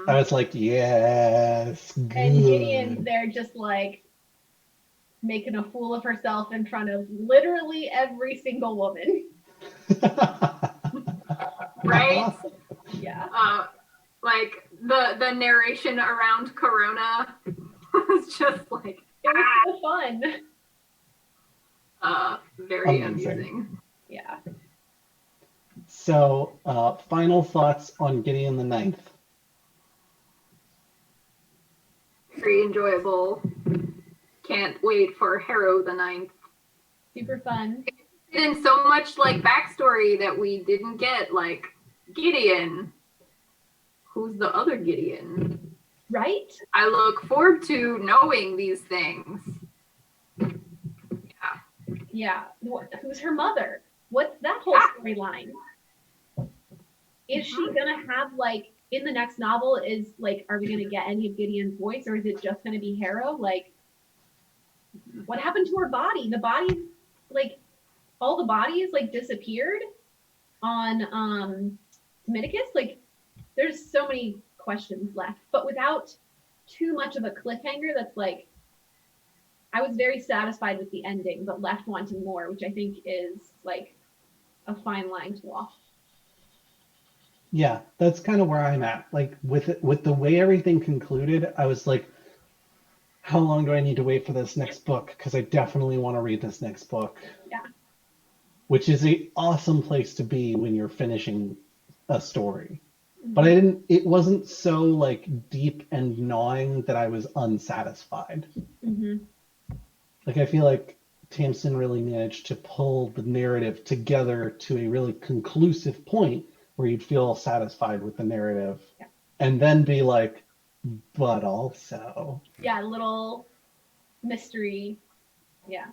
I was like, yes, good. And Gideon's there just like making a fool of herself in front of literally every single woman. Right? Yeah. Like the narration around Corona was just like it was so fun. Very Amazing. amusing. Yeah. So, final thoughts on Gideon the Ninth. Very enjoyable. Can't wait for Harrow the Ninth. Super fun. And so much like backstory that we didn't get, like Gideon. Who's the other Gideon? Right? I look forward to knowing these things. Yeah. Who's her mother? What's that whole storyline? Is she gonna have like in the next novel? Is like, are we gonna get any of Gideon's voice, or is it just gonna be Harrow? Like, what happened to her body? The body, like, all the bodies like disappeared on Dominicus. Like, there's so many questions left, but without too much of a cliffhanger. That's like, I was very satisfied with the ending, but left wanting more, which I think is like a fine line to walk. Yeah, that's kind of where I'm at. Like with the way everything concluded, I was like, how long do I need to wait for this next book? Because I definitely want to read this next book. Yeah. Which is an awesome place to be when you're finishing a story. Mm-hmm. But it wasn't so like deep and gnawing that I was unsatisfied. Mm-hmm. Like I feel like Tamsin really managed to pull the narrative together to a really conclusive point where you'd feel satisfied with the narrative, and then be like, but also. Yeah, little mystery. Yeah.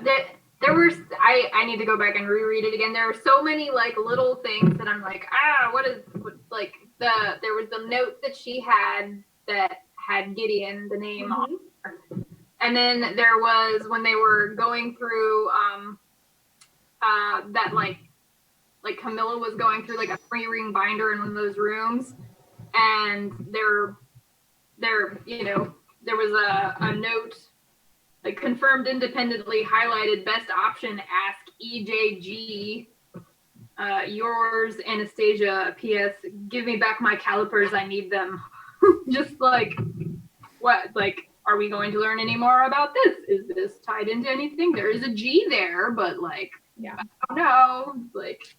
There were I need to go back and reread it again. There are so many like little things that I'm like, what like there was the note that she had that had Gideon the name on her. And then there was when they were going through that like Camilla was going through like a 3-ring binder in one of those rooms, and there was a note like confirmed independently highlighted best option ask EJG yours Anastasia PS give me back my calipers, I need them. Just like what, like, are we going to learn any more about this? Is this tied into anything? There is a G there, but like, I don't know. Like,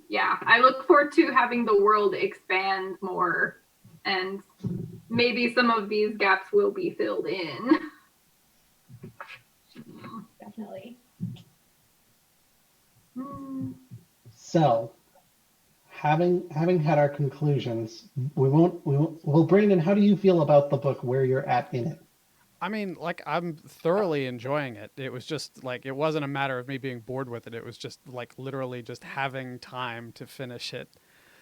yeah, I look forward to having the world expand more, and maybe some of these gaps will be filled in. Definitely. So, having had our conclusions, well, Brandon, how do you feel about the book where you're at in it? I mean, like, I'm thoroughly enjoying it. It was just like, it wasn't a matter of me being bored with it. It was just like literally just having time to finish it.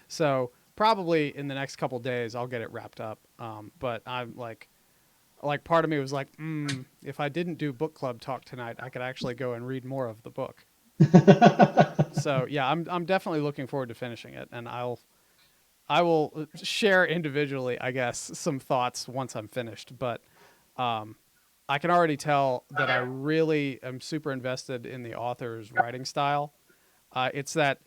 So probably in the next couple days, I'll get it wrapped up. But I'm like part of me was like, if I didn't do book club talk tonight, I could actually go and read more of the book. So yeah, I'm definitely looking forward to finishing it, and I will share individually, I guess, some thoughts once I'm finished. But I can already tell that I really am super invested in the author's writing style. It's that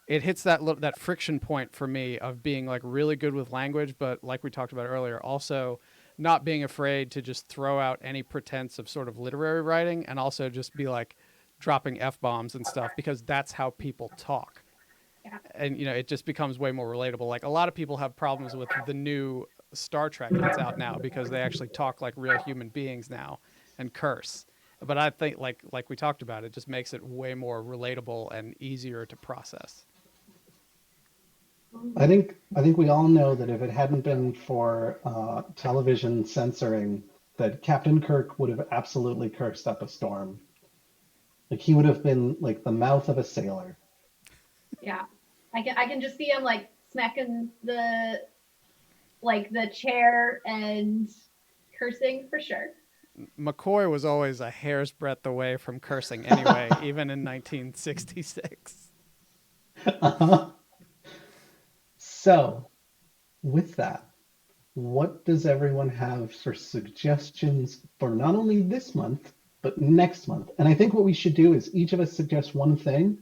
it hits that friction point for me of being like really good with language, but like we talked about earlier, also not being afraid to just throw out any pretense of sort of literary writing, and also just be like dropping F-bombs and stuff, because that's how people talk. Yeah. And it just becomes way more relatable. Like, a lot of people have problems with the new Star Trek that's out now because they actually talk like real human beings now and curse. But I think like we talked about, it just makes it way more relatable and easier to process. I think we all know that if it hadn't been for television censoring, that Captain Kirk would have absolutely cursed up a storm. Like, he would have been like the mouth of a sailor. Yeah, I can just see him like smacking the chair and cursing for sure. McCoy was always a hair's breadth away from cursing anyway, even in 1966. So, with that, what does everyone have for suggestions for not only this month, but next month? And I think what we should do is each of us suggest one thing,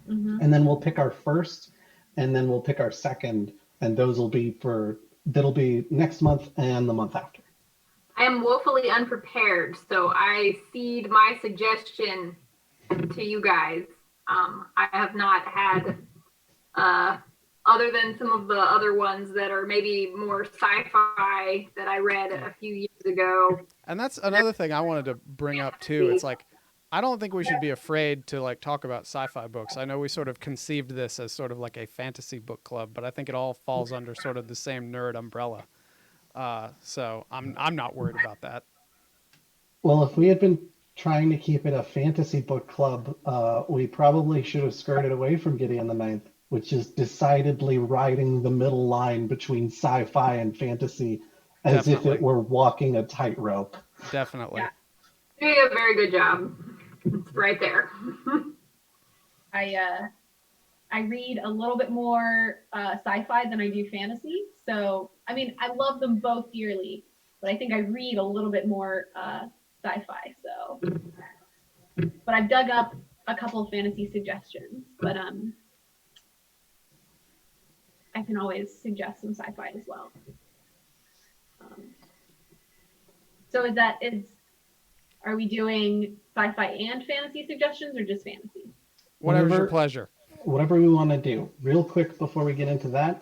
and then we'll pick our first, and then we'll pick our second, and that'll be next month and the month after. I am woefully unprepared, so I cede my suggestion to you guys. I have not had, other than some of the other ones that are maybe more sci-fi that I read a few years ago. And that's another thing I wanted to bring up too. It's like, I don't think we should be afraid to like talk about sci-fi books. I know we sort of conceived this as sort of like a fantasy book club, but I think it all falls under sort of the same nerd umbrella. So I'm not worried about that. Well, if we had been trying to keep it a fantasy book club, we probably should have skirted away from Gideon the Ninth, which is decidedly riding the middle line between sci-fi and fantasy as Definitely. if it were walking a tightrope. Definitely. Yeah. You did a very good job. It's right there. I read a little bit more sci-fi than I do fantasy. So, I mean, I love them both dearly, but I think I read a little bit more sci-fi. So, but I've dug up a couple of fantasy suggestions, but I can always suggest some sci-fi as well. So are we doing sci-fi and fantasy suggestions or just fantasy? Whatever's your pleasure. Whatever we want to do. Real quick before we get into that,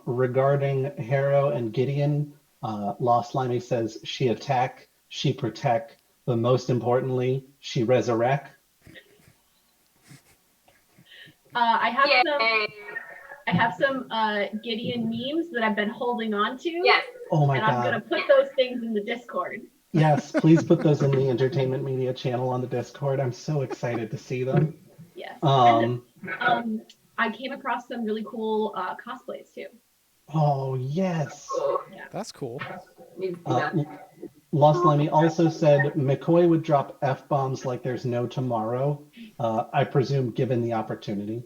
regarding Harrow and Gideon, Lost Limey says she attack, she protect, but most importantly, she resurrect. I have some Gideon memes that I've been holding on to. Yes. Oh my God. I'm gonna put those things in the Discord. Yes, please put those in the entertainment media channel on the Discord. I'm so excited to see them. Yes. I came across some really cool cosplays too. Oh yes. Yeah. That's cool. Lost Limey also said McCoy would drop F-bombs like there's no tomorrow. I presume given the opportunity.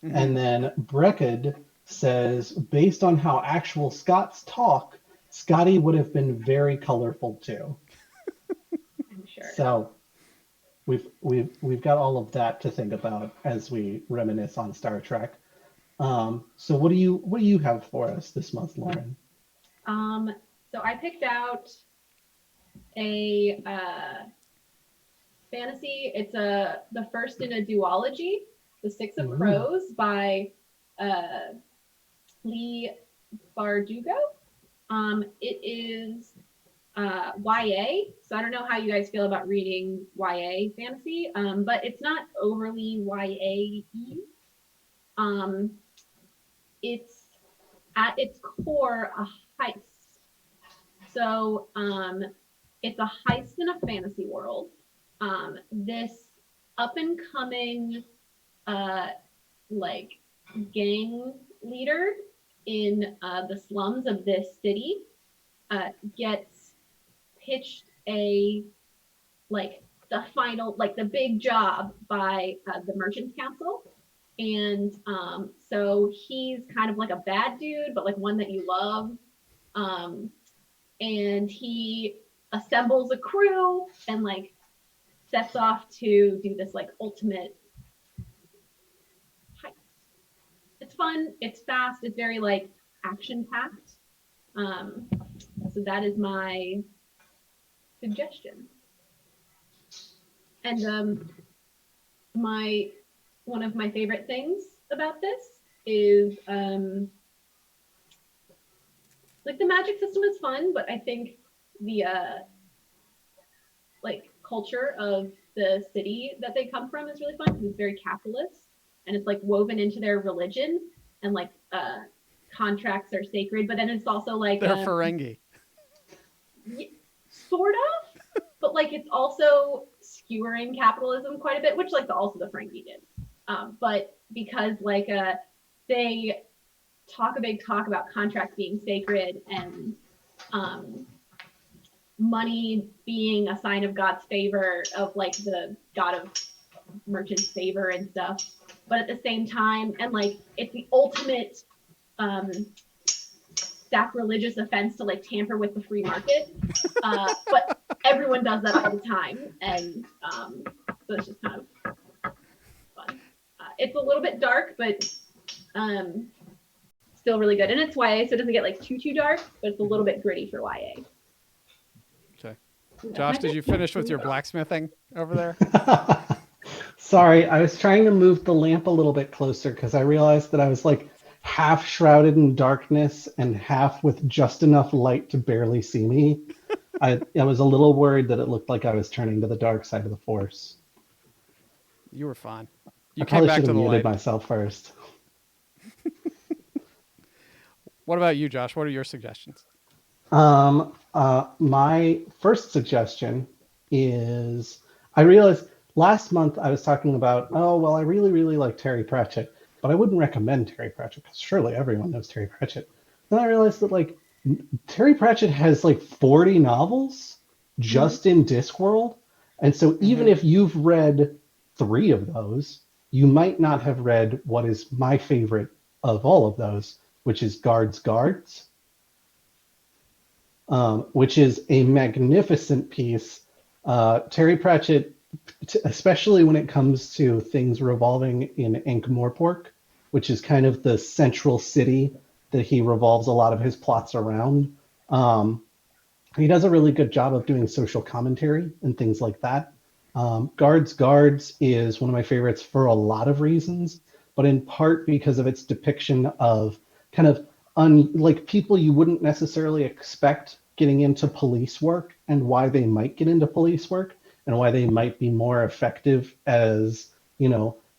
Mm-hmm. And then Brecked says, based on how actual Scots talk, Scotty would have been very colorful too. I'm sure. So we've got all of that to think about as we reminisce on Star Trek. So what do you have for us this month, Lauren? So I picked out a fantasy. It's the first in a duology, The Six of Crows by Lee Bardugo. It is YA, so I don't know how you guys feel about reading YA fantasy, but it's not overly YA-y. It's at its core a heist. So it's a heist in a fantasy world. This up and coming like gang leader in the slums of this city gets pitched the big job by the Merchants Council. And so he's kind of like a bad dude, but like one that you love. And he assembles a crew and like sets off to do this like ultimate heist. It's fun, it's fast, it's very like action packed. So that is my suggestion. And one of my favorite things about this is like the magic system is fun, but I think the like culture of the city that they come from is really fun because it's very capitalist and it's like woven into their religion and like contracts are sacred, but then it's also like they're Ferengi. Sort of, but like it's also skewering capitalism quite a bit, which like also the Ferengi did. But because like they talk a big talk about contracts being sacred and money being a sign of God's favor, of like the God of merchants' favor and stuff. But at the same time, and like it's the ultimate sacrilegious offense to like tamper with the free market. But everyone does that all the time, and so it's just kind of fun. It's a little bit dark, but still really good, and it's YA, so it doesn't get like too dark, but it's a little bit gritty for YA. Okay, Josh, did you finish with your blacksmithing over there? Sorry, I was trying to move the lamp a little bit closer because I realized that I was like half shrouded in darkness and half with just enough light to barely see me. I was a little worried that it looked like I was turning to the dark side of the Force. You were fine. You I came probably back should to have the muted light. myself first. What about you, Josh? What are your suggestions? My first suggestion is I realized last month I was talking about, oh, well, I really, really like Terry Pratchett, but I wouldn't recommend Terry Pratchett because surely everyone knows Terry Pratchett. Then I realized that like Terry Pratchett has like 40 novels just in Discworld. And so even if you've read 3 of those, you might not have read what is my favorite of all of those, which is Guards, which is a magnificent piece. Terry Pratchett, especially when it comes to things revolving in Ankh-Morpork, which is kind of the central city that he revolves a lot of his plots around. He does a really good job of doing social commentary and things like that. Guards is one of my favorites for a lot of reasons, but in part because of its depiction of kind of like people you wouldn't necessarily expect getting into police work and why they might get into police work and why they might be more effective as,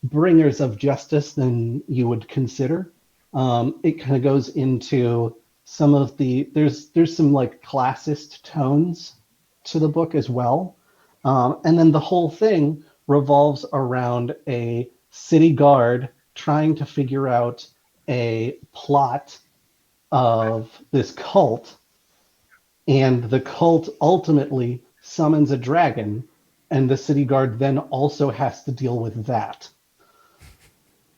bringers of justice than you would consider. It kind of goes into some of there's some like classist tones to the book as well. And then the whole thing revolves around a city guard trying to figure out a plot of this cult, and the cult ultimately summons a dragon, and the city guard then also has to deal with that.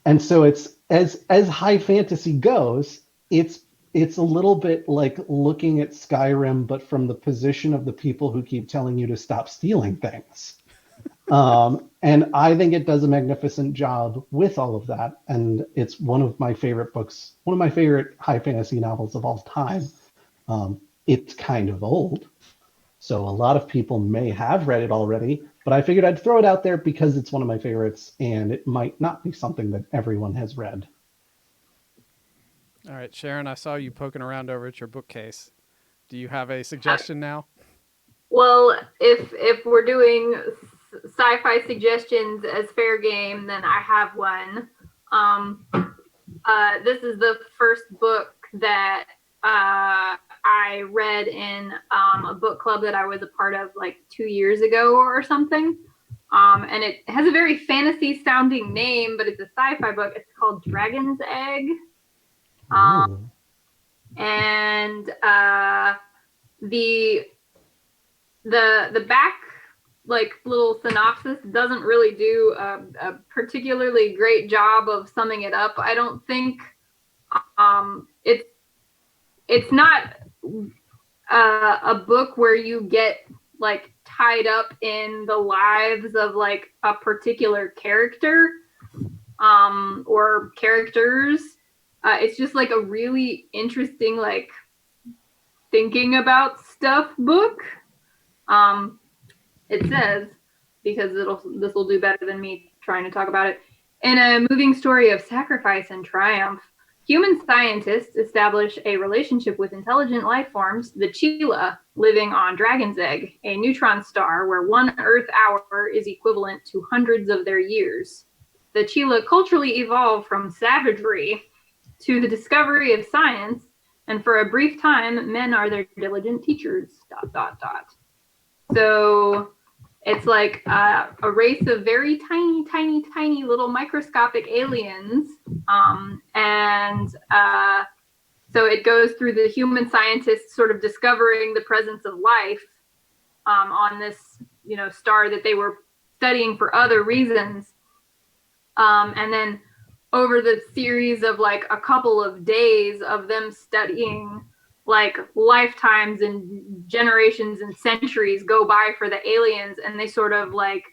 And so it's as high fantasy goes, it's a little bit like looking at Skyrim, but from the position of the people who keep telling you to stop stealing things. And I think it does a magnificent job with all of that. And it's one of my favorite books, one of my favorite high fantasy novels of all time. It's kind of old, so a lot of people may have read it already, but I figured I'd throw it out there because it's one of my favorites and it might not be something that everyone has read. All right, Sharon, I saw you poking around over at your bookcase. Do you have a suggestion now? Well, if we're doing sci-fi suggestions as fair game, then I have one. This is the first book that I read in a book club that I was a part of like 2 years ago or something. And it has a very fantasy sounding name, but it's a sci-fi book. It's called Dragon's Egg. And the back like little synopsis doesn't really do a particularly great job of summing it up. I don't think it's not a book where you get like tied up in the lives of like a particular character or characters. It's just like a really interesting like thinking about stuff book. It says, because this will do better than me trying to talk about it. In a moving story of sacrifice and triumph, human scientists establish a relationship with intelligent life forms, the Chila, living on Dragon's Egg, a neutron star where 1 Earth hour is equivalent to hundreds of their years. The Chila culturally evolve from savagery to the discovery of science, and for a brief time, men are their diligent teachers, ... So it's like a race of very tiny little microscopic aliens. And so it goes through the human scientists sort of discovering the presence of life on this, star that they were studying for other reasons. And then over the series of like a couple of days of them studying, like lifetimes and generations and centuries go by for the aliens, and they sort of like,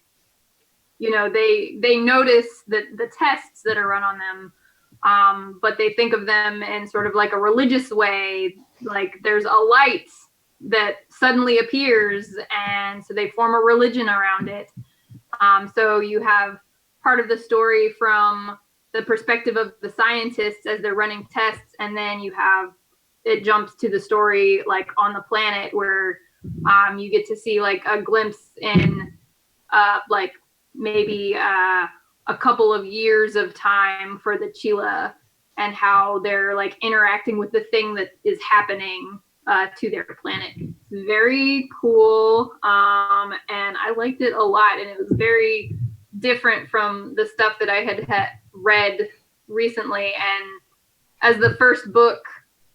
they notice the tests that are run on them, but they think of them in sort of like a religious way, like there's a light that suddenly appears, and so they form a religion around it. So you have part of the story from the perspective of the scientists as they're running tests, and then it jumps to the story like on the planet where you get to see like a glimpse in like maybe a couple of years of time for the Chila, and how they're like interacting with the thing that is happening to their planet. It's very cool, and I liked it a lot, and it was very different from the stuff that I had read recently. And as the first book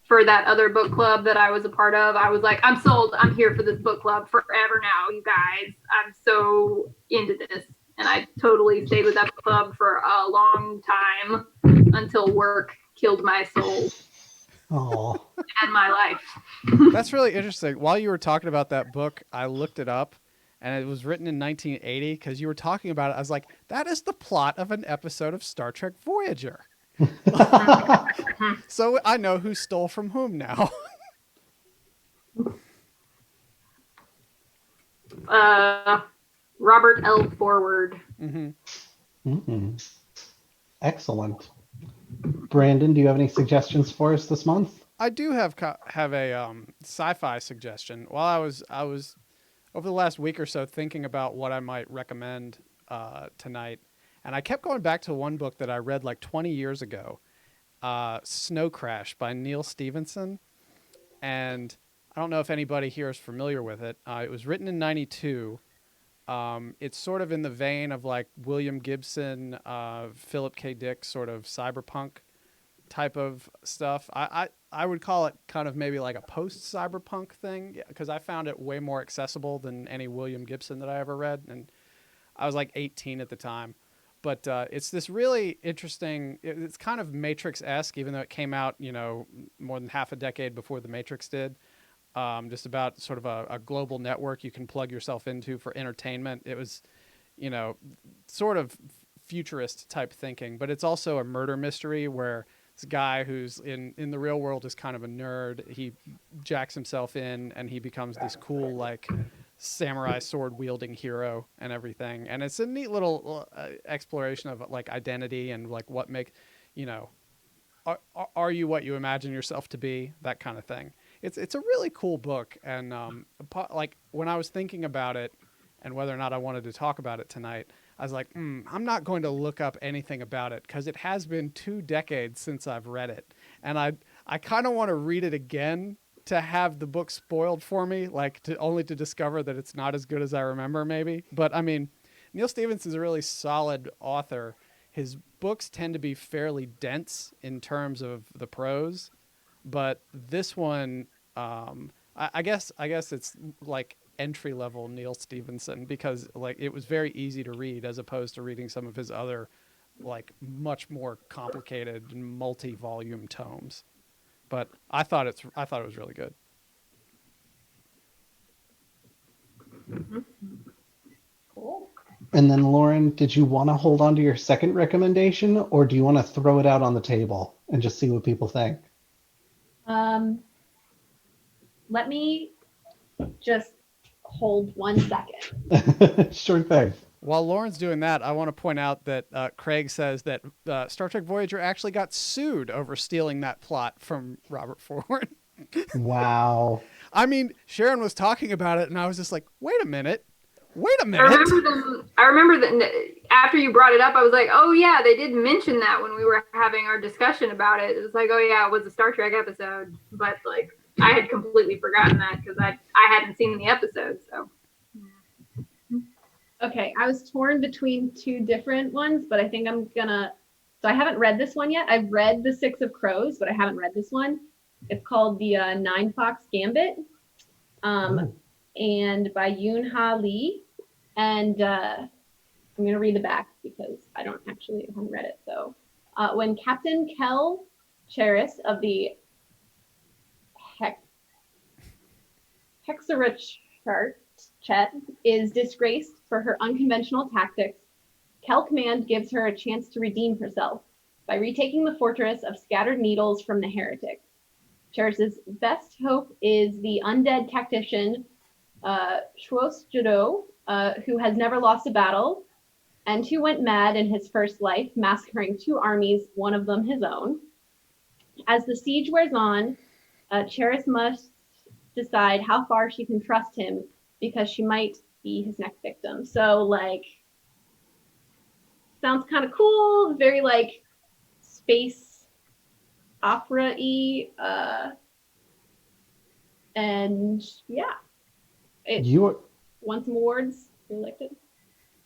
for that other book club that I was a part of, I was like, I'm sold. I'm here for this book club forever now, you guys. I'm so into this. And I totally stayed with that club for a long time until work killed my soul. Oh, And my life. That's really interesting. While you were talking about that book, I looked it up, and it was written in 1980 because you were talking about it. I was like, that is the plot of an episode of Star Trek Voyager. So I know who stole from whom now. Robert L. Forward. Excellent. Brandon, do you have any suggestions for us this month? I do have a sci-fi suggestion. While I was over the last week or so thinking about what I might recommend tonight, and I kept going back to one book that I read like 20 years ago, Snow Crash by Neil Stephenson. And I don't know if anybody here is familiar with it. It was written in 92. It's sort of in the vein of like William Gibson, Philip K. Dick sort of cyberpunk type of stuff. I would call it kind of maybe like a post-cyberpunk thing, because I found it way more accessible than any William Gibson that I ever read, and I was like 18 at the time. But it's this really interesting, it's kind of Matrix-esque, even though it came out, more than half a decade before The Matrix did. Just about sort of a global network you can plug yourself into for entertainment. It was, sort of futurist type thinking, but it's also a murder mystery where this guy who's in the real world is kind of a nerd. He jacks himself in and he becomes this cool, like, samurai sword wielding hero and everything. And it's a neat little exploration of like identity and like what make, are you what you imagine yourself to be? That kind of thing. It's a really cool book. And like when I was thinking about it and whether or not I wanted to talk about it tonight, I was like, I'm not going to look up anything about it because it has been 2 decades since I've read it. And I kind of want to read it again to have the book spoiled for me, like only to discover that it's not as good as I remember maybe. But I mean, Neil Stephenson is a really solid author. His books tend to be fairly dense in terms of the prose, but this one, I guess it's like entry level Neil Stephenson, because like it was very easy to read as opposed to reading some of his other like much more complicated multi-volume tomes. But I thought it was really good. Cool. And then Lauren, did you want to hold on to your second recommendation, or do you want to throw it out on the table and just see what people think? Let me just hold 1 second. Sure thing. While Lauren's doing that, I want to point out that Craig says that Star Trek Voyager actually got sued over stealing that plot from Robert Forward. Wow. I mean, Sharon was talking about it, and I was just like, wait a minute. I remember that after you brought it up, I was like, oh yeah, they did mention that when we were having our discussion about it. It was like, oh yeah, it was a Star Trek episode. But like, I had completely forgotten that because I hadn't seen the episode, so. Okay, I was torn between 2 different ones, but I think I'm gonna, so I haven't read this one yet. I've read The Six of Crows, but I haven't read this one. It's called the Nine Fox Gambit. and by Yoon Ha Lee. And I'm going to read the back because I haven't read it. So when Captain Kel Cheris of the Chet is disgraced for her unconventional tactics, Kel Command gives her a chance to redeem herself by retaking the fortress of Scattered Needles from the heretics. Cheris's best hope is the undead tactician Shuos Judo, who has never lost a battle and who went mad in his first life, massacring 2 armies, one of them his own. As the siege wears on, Cheris must decide how far she can trust him because she might be his next victim. So, like, sounds kind of cool, very, like, space opera-y, and, yeah. It won some awards. Really liked it.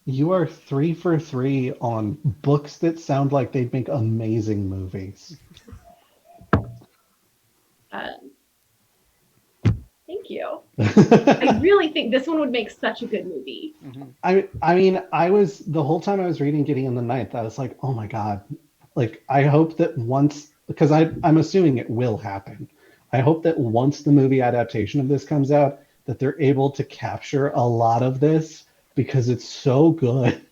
You are 3 for 3 on books that sound like they'd make amazing movies. Thank you. I really think this one would make such a good movie. Mm-hmm. I mean, I was the whole time I was reading Gideon the Ninth, I was like, oh my God. Like, I hope that once, because I'm assuming it will happen. I hope that once the movie adaptation of this comes out, that they're able to capture a lot of this because it's so good.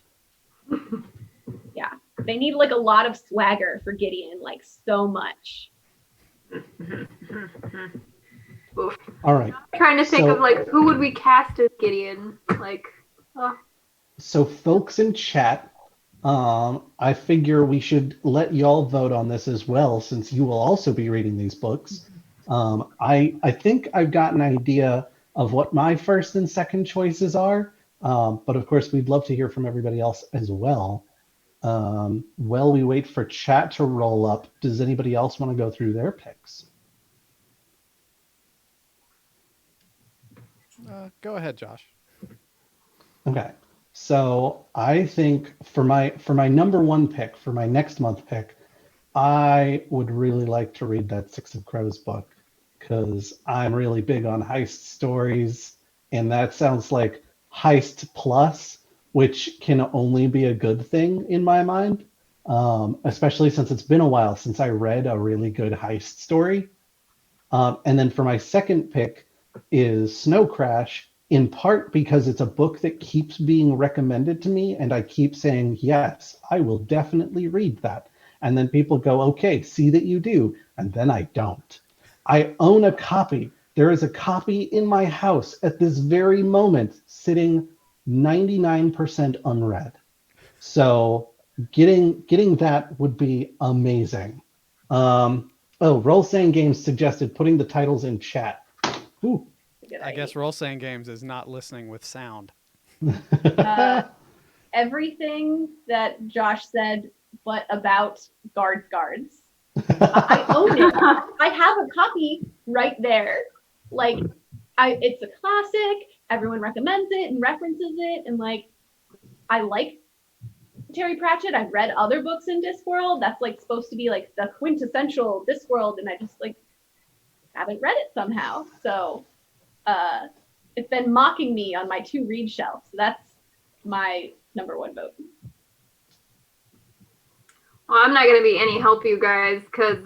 Yeah. They need like a lot of swagger for Gideon, like so much. Oof. All right. I'm trying to think of like who would we cast as Gideon? Like, So folks in chat, I figure we should let y'all vote on this as well, since you will also be reading these books. I think I've got an idea of what my first and second choices are, but of course we'd love to hear from everybody else as well. While we wait for chat to roll up, does anybody else want to go through their picks? Go ahead, Josh. Okay. So I think for my number 1 pick, for my next month pick, I would really like to read that Six of Crows book because I'm really big on heist stories, and that sounds like heist plus, which can only be a good thing in my mind, especially since it's been a while since I read a really good heist story. And then for my second pick is Snow Crash, in part because it's a book that keeps being recommended to me, and I keep saying, yes, I will definitely read that. And then people go, okay, see that you do. And then I don't. I own a copy. There is a copy in my house at this very moment sitting 99% unread. So getting that would be amazing. Roll Saying Games suggested putting the titles in chat. Ooh. I guess Role Saying Games is not listening with sound. Everything that Josh said, but about guards. I own it. I have a copy right there. Like, it's a classic. Everyone recommends it and references it, and like, I like Terry Pratchett. I've read other books in Discworld. That's like supposed to be like the quintessential Discworld, and I just like haven't read it somehow. So it's been mocking me on my to read shelf. So that's my number 1 vote. Well, I'm not going to be any help, you guys, because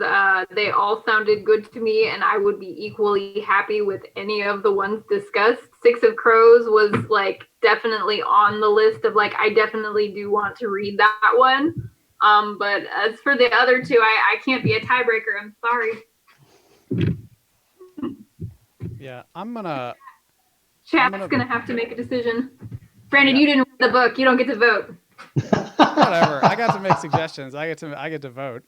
they all sounded good to me, and I would be equally happy with any of the ones discussed. Six of Crows was like definitely on the list of like, I definitely do want to read that one. But as for the other 2, I can't be a tiebreaker. I'm sorry. Yeah, Chat's gonna have to make a decision. Brandon, you didn't read the book. You don't get to vote. Whatever. I got to make suggestions. I get to vote.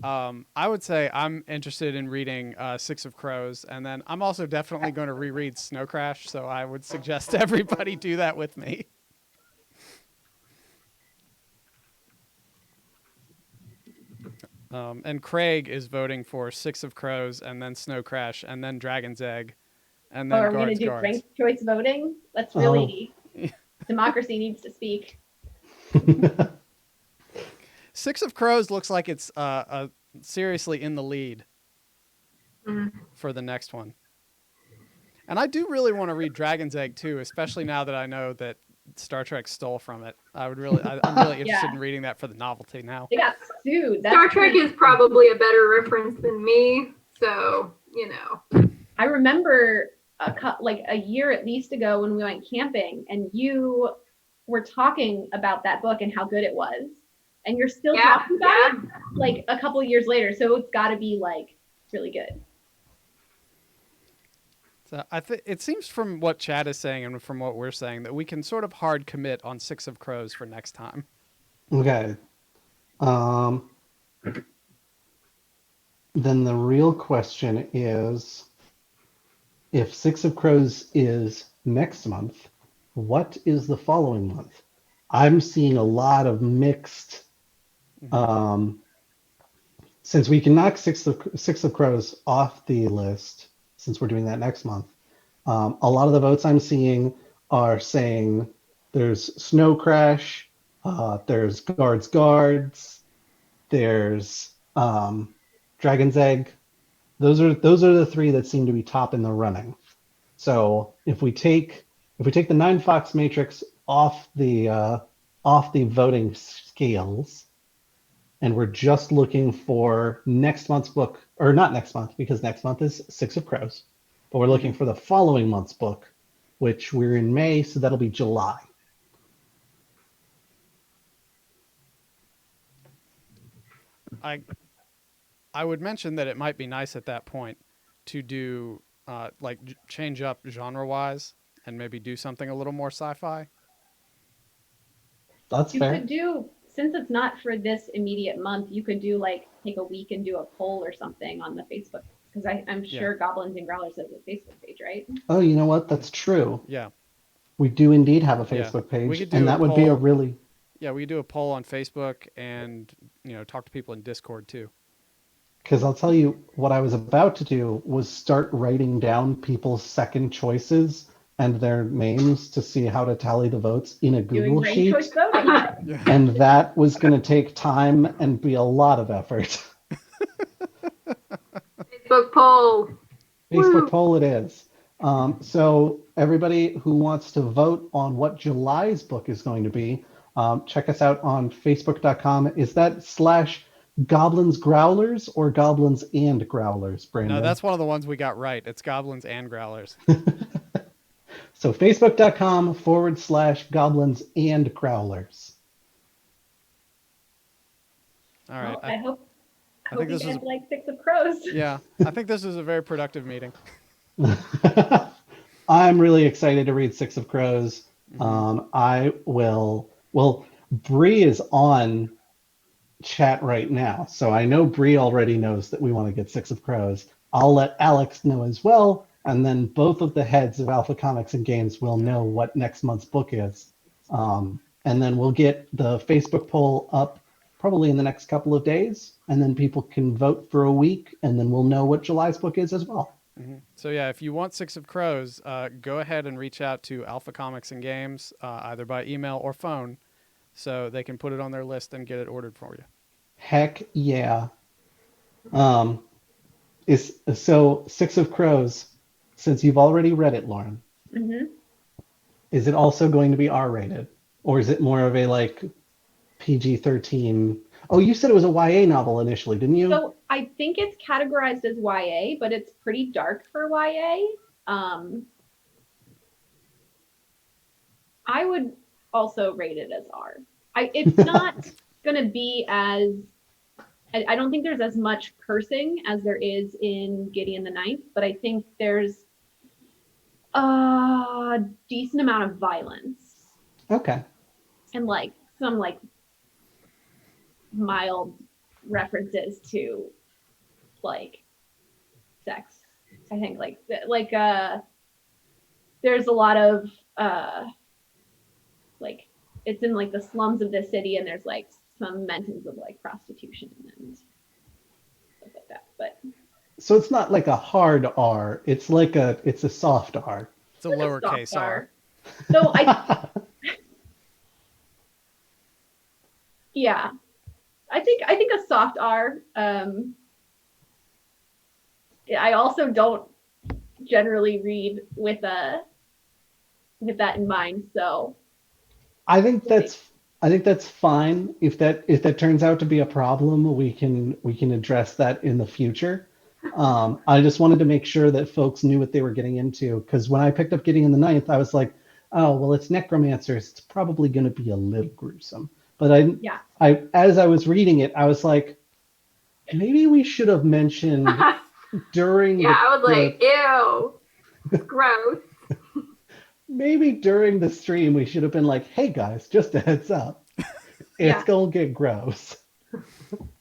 I would say I'm interested in reading Six of Crows, and then I'm also definitely going to reread Snow Crash. So I would suggest everybody do that with me. And Craig is voting for Six of Crows, and then Snow Crash, and then Dragon's Egg, and then are we going to do ranked choice voting? Let's really democracy needs to speak. Six of Crows looks like it's seriously in the lead for the next one. And I do really want to read Dragon's Egg too, especially now that I know that Star Trek stole from it. I'm really interested in reading that for the novelty now. They got sued. Star Trek is probably a better reference than me, so you know. I remember a year at least ago when we went camping, and you were talking about that book and how good it was, and you're still talking about it like a couple years later. So it's got to be like really good. So I think it seems from what Chad is saying and from what we're saying that we can sort of hard commit on Six of Crows for next time. Okay. Then the real question is, if Six of Crows is next month, what is the following month? I'm seeing a lot of mixed. Since we can knock Six of Crows off the list, since we're doing that next month, a lot of the votes I'm seeing are saying there's Snow Crash, there's Guards, there's Dragon's Egg. Those are the three that seem to be top in the running. So if we take the 9 Fox Matrix off the voting scales, and we're just looking for next month's book, or not next month, because next month is Six of Crows, but we're looking for the following month's book, which we're in May, so that'll be July. I would mention that it might be nice at that point to do change up genre-wise and maybe do something a little more sci-fi. That's fair. You could do, since it's not for this immediate month, you could do take a week and do a poll or something on the Facebook, because I'm sure Goblins and Growlers has a Facebook page, right? Oh, you know what? That's true. Yeah. We do indeed have a Facebook page, and that would be a really... Yeah, we could do a poll on Facebook and, talk to people in Discord too. Because I'll tell you, what I was about to do was start writing down people's second choices and their names to see how to tally the votes in a Google sheet. And that was going to take time and be a lot of effort. Facebook poll. Facebook poll it is. So everybody who wants to vote on what July's book is going to be, check us out on facebook.com. Is that /Goblins Growlers or Goblins and Growlers, Brandon? No, that's one of the ones we got right. It's Goblins and Growlers. So facebook.com /Goblins and Growlers. All right. Well, I hope think you this guys was like Six of Crows. Yeah, I think this is a very productive meeting. I'm really excited to read Six of Crows. I will. Well, Bree is on chat right now, so I know Bree already knows that we want to get Six of Crows. I'll let Alex know as well, and then both of the heads of Alpha Comics and Games will know what next month's book is. And then we'll get the Facebook poll up probably in the next couple of days, and then people can vote for a week, and then we'll know what July's book is as well. So yeah, if you want Six of Crows, go ahead and reach out to Alpha Comics and Games, either by email or phone, so they can put it on their list and get it ordered for you. Heck yeah. So Six of Crows, since you've already read it, Lauren, is it also going to be R-rated? Or is it more of a PG-13? Oh, you said it was a YA novel initially, didn't you? So I think it's categorized as YA, but it's pretty dark for YA. I would also rate it as R. It's not going to be as... I don't think there's as much cursing as there is in Gideon the Ninth, but I think there's a decent amount of violence. Okay. And some mild references to sex. I think there's a lot of it's in the slums of the city, and there's some mentions of prostitution and stuff like that. But so it's not like a hard R. It's it's a soft R. It's a lowercase R. So yeah, I think a soft R. I also don't generally read with that in mind. So I think that's fine. If that turns out to be a problem, we can address that in the future. I just wanted to make sure that folks knew what they were getting into, because when I picked up Gideon the Ninth, I was like, oh well, it's necromancers. It's probably going to be a little gruesome. But yeah, as I was reading it, I was like, maybe we should have mentioned during Yeah, I was like, ew, it's gross. maybe during the stream we should have been like, hey guys, just a heads up, it's yeah. gonna get gross.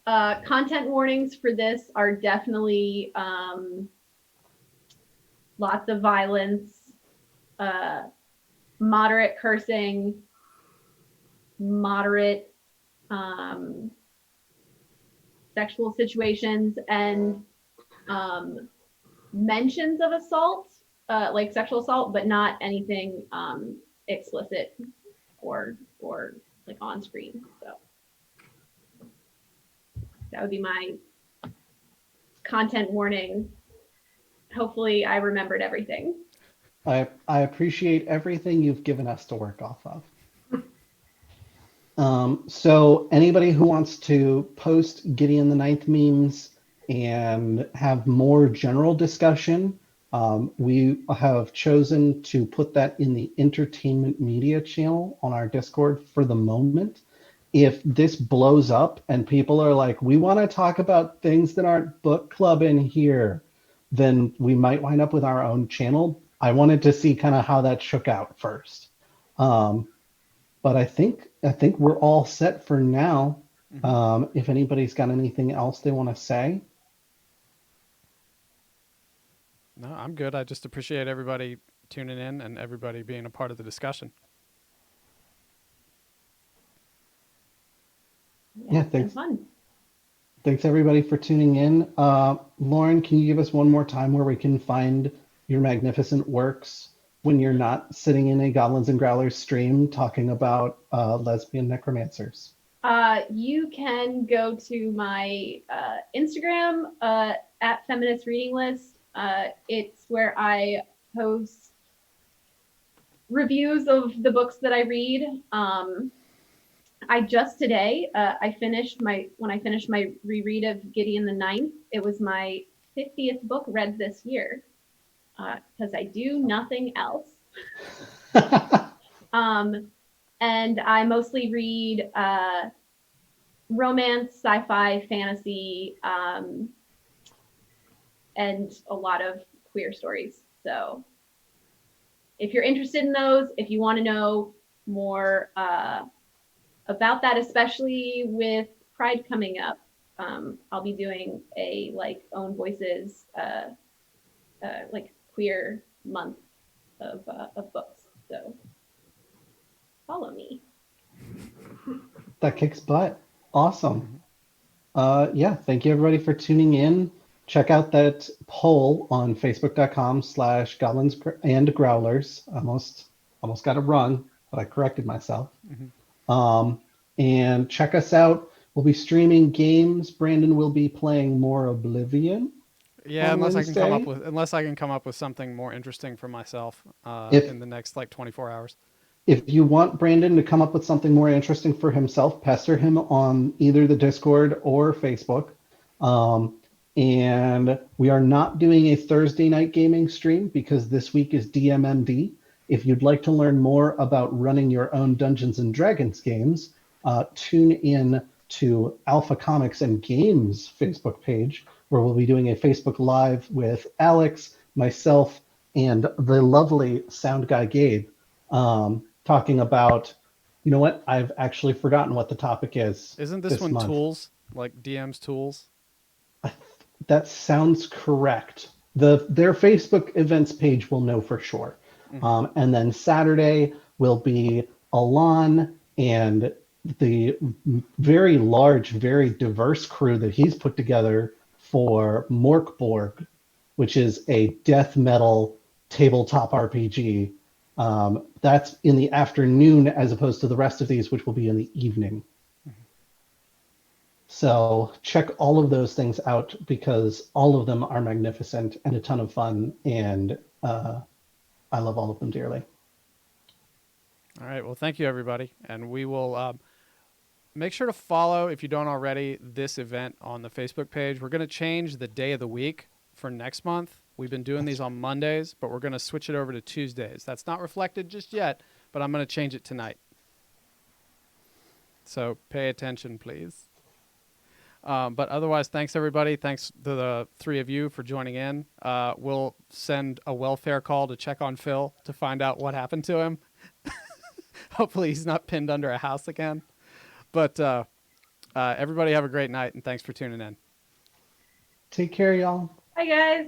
Content warnings for this are definitely lots of violence, moderate cursing, moderate sexual situations, and mentions of assault, like sexual assault, but not anything explicit or like on screen. So that would be my content warning. Hopefully I remembered everything. I appreciate everything you've given us to work off of. So anybody who wants to post Gideon the Ninth memes and have more general discussion, we have chosen to put that in the entertainment media channel on our Discord for the moment. If this blows up and people are like, we want to talk about things that aren't book club in here, then we might wind up with our own channel. I wanted to see kind of how that shook out first. But I think we're all set for now. If anybody's got anything else they want to say. No, I'm good. I just appreciate everybody tuning in and everybody being a part of the discussion. Yeah, It's been thanks. fun. Thanks everybody for tuning in. Lauren, can you give us one more time where we can find your magnificent works when you're not sitting in a Goblins and Growlers stream talking about lesbian necromancers? You can go to my Instagram at Feminist Reading List. It's where I post reviews of the books that I read. I just today when I finished my reread of Gideon the Ninth. It was my 50th book read this year because I do nothing else. And I mostly read romance, sci-fi, fantasy, and a lot of queer stories. So if you're interested in those, if you want to know more about that, especially with Pride coming up, I'll be doing a like Own Voices like queer month of books. So follow me. That kicks butt. Awesome. Yeah, thank you everybody for tuning in. Check out that poll on facebook.com/goblins and growlers. Almost got it wrong, but I corrected myself. And check us out. We'll be streaming games. Brandon will be playing more Oblivion. Yeah, on unless I can Wednesday. come up with something more interesting for myself If in the next like 24 hours. if you want Brandon to come up with something more interesting for himself, pester him on either the Discord or Facebook. And we are not doing a Thursday night gaming stream because this week is DMMD. If you'd like to learn more about running your own Dungeons and Dragons games, tune in to Alpha Comics and Games Facebook page, where we'll be doing a Facebook Live with Alex, myself, and the lovely sound guy Gabe, talking about, you know what? I've actually forgotten what the topic is. Isn't this one month. tools, like DM's tools? That sounds correct. Their Facebook events page will know for sure. And then Saturday will be Alon and the very large, very diverse crew that he's put together for Morkborg, which is a death metal tabletop RPG. That's in the afternoon as opposed to the rest of these, which will be in the evening. So check all of those things out because all of them are magnificent and a ton of fun, and I love all of them dearly. All right. Well, thank you, everybody. And we will make sure to follow, if you don't already, this event on the Facebook page. We're going to change the day of the week for next month. We've been doing these on Mondays, but we're going to switch it over to Tuesdays. That's not reflected just yet, but I'm going to change it tonight. So pay attention, please. But otherwise, thanks, everybody. Thanks to the three of you for joining in. We'll send a welfare call to check on Phil to find out what happened to him. Hopefully he's not pinned under a house again. But everybody have a great night, and thanks for tuning in. Take care, y'all. Bye, guys.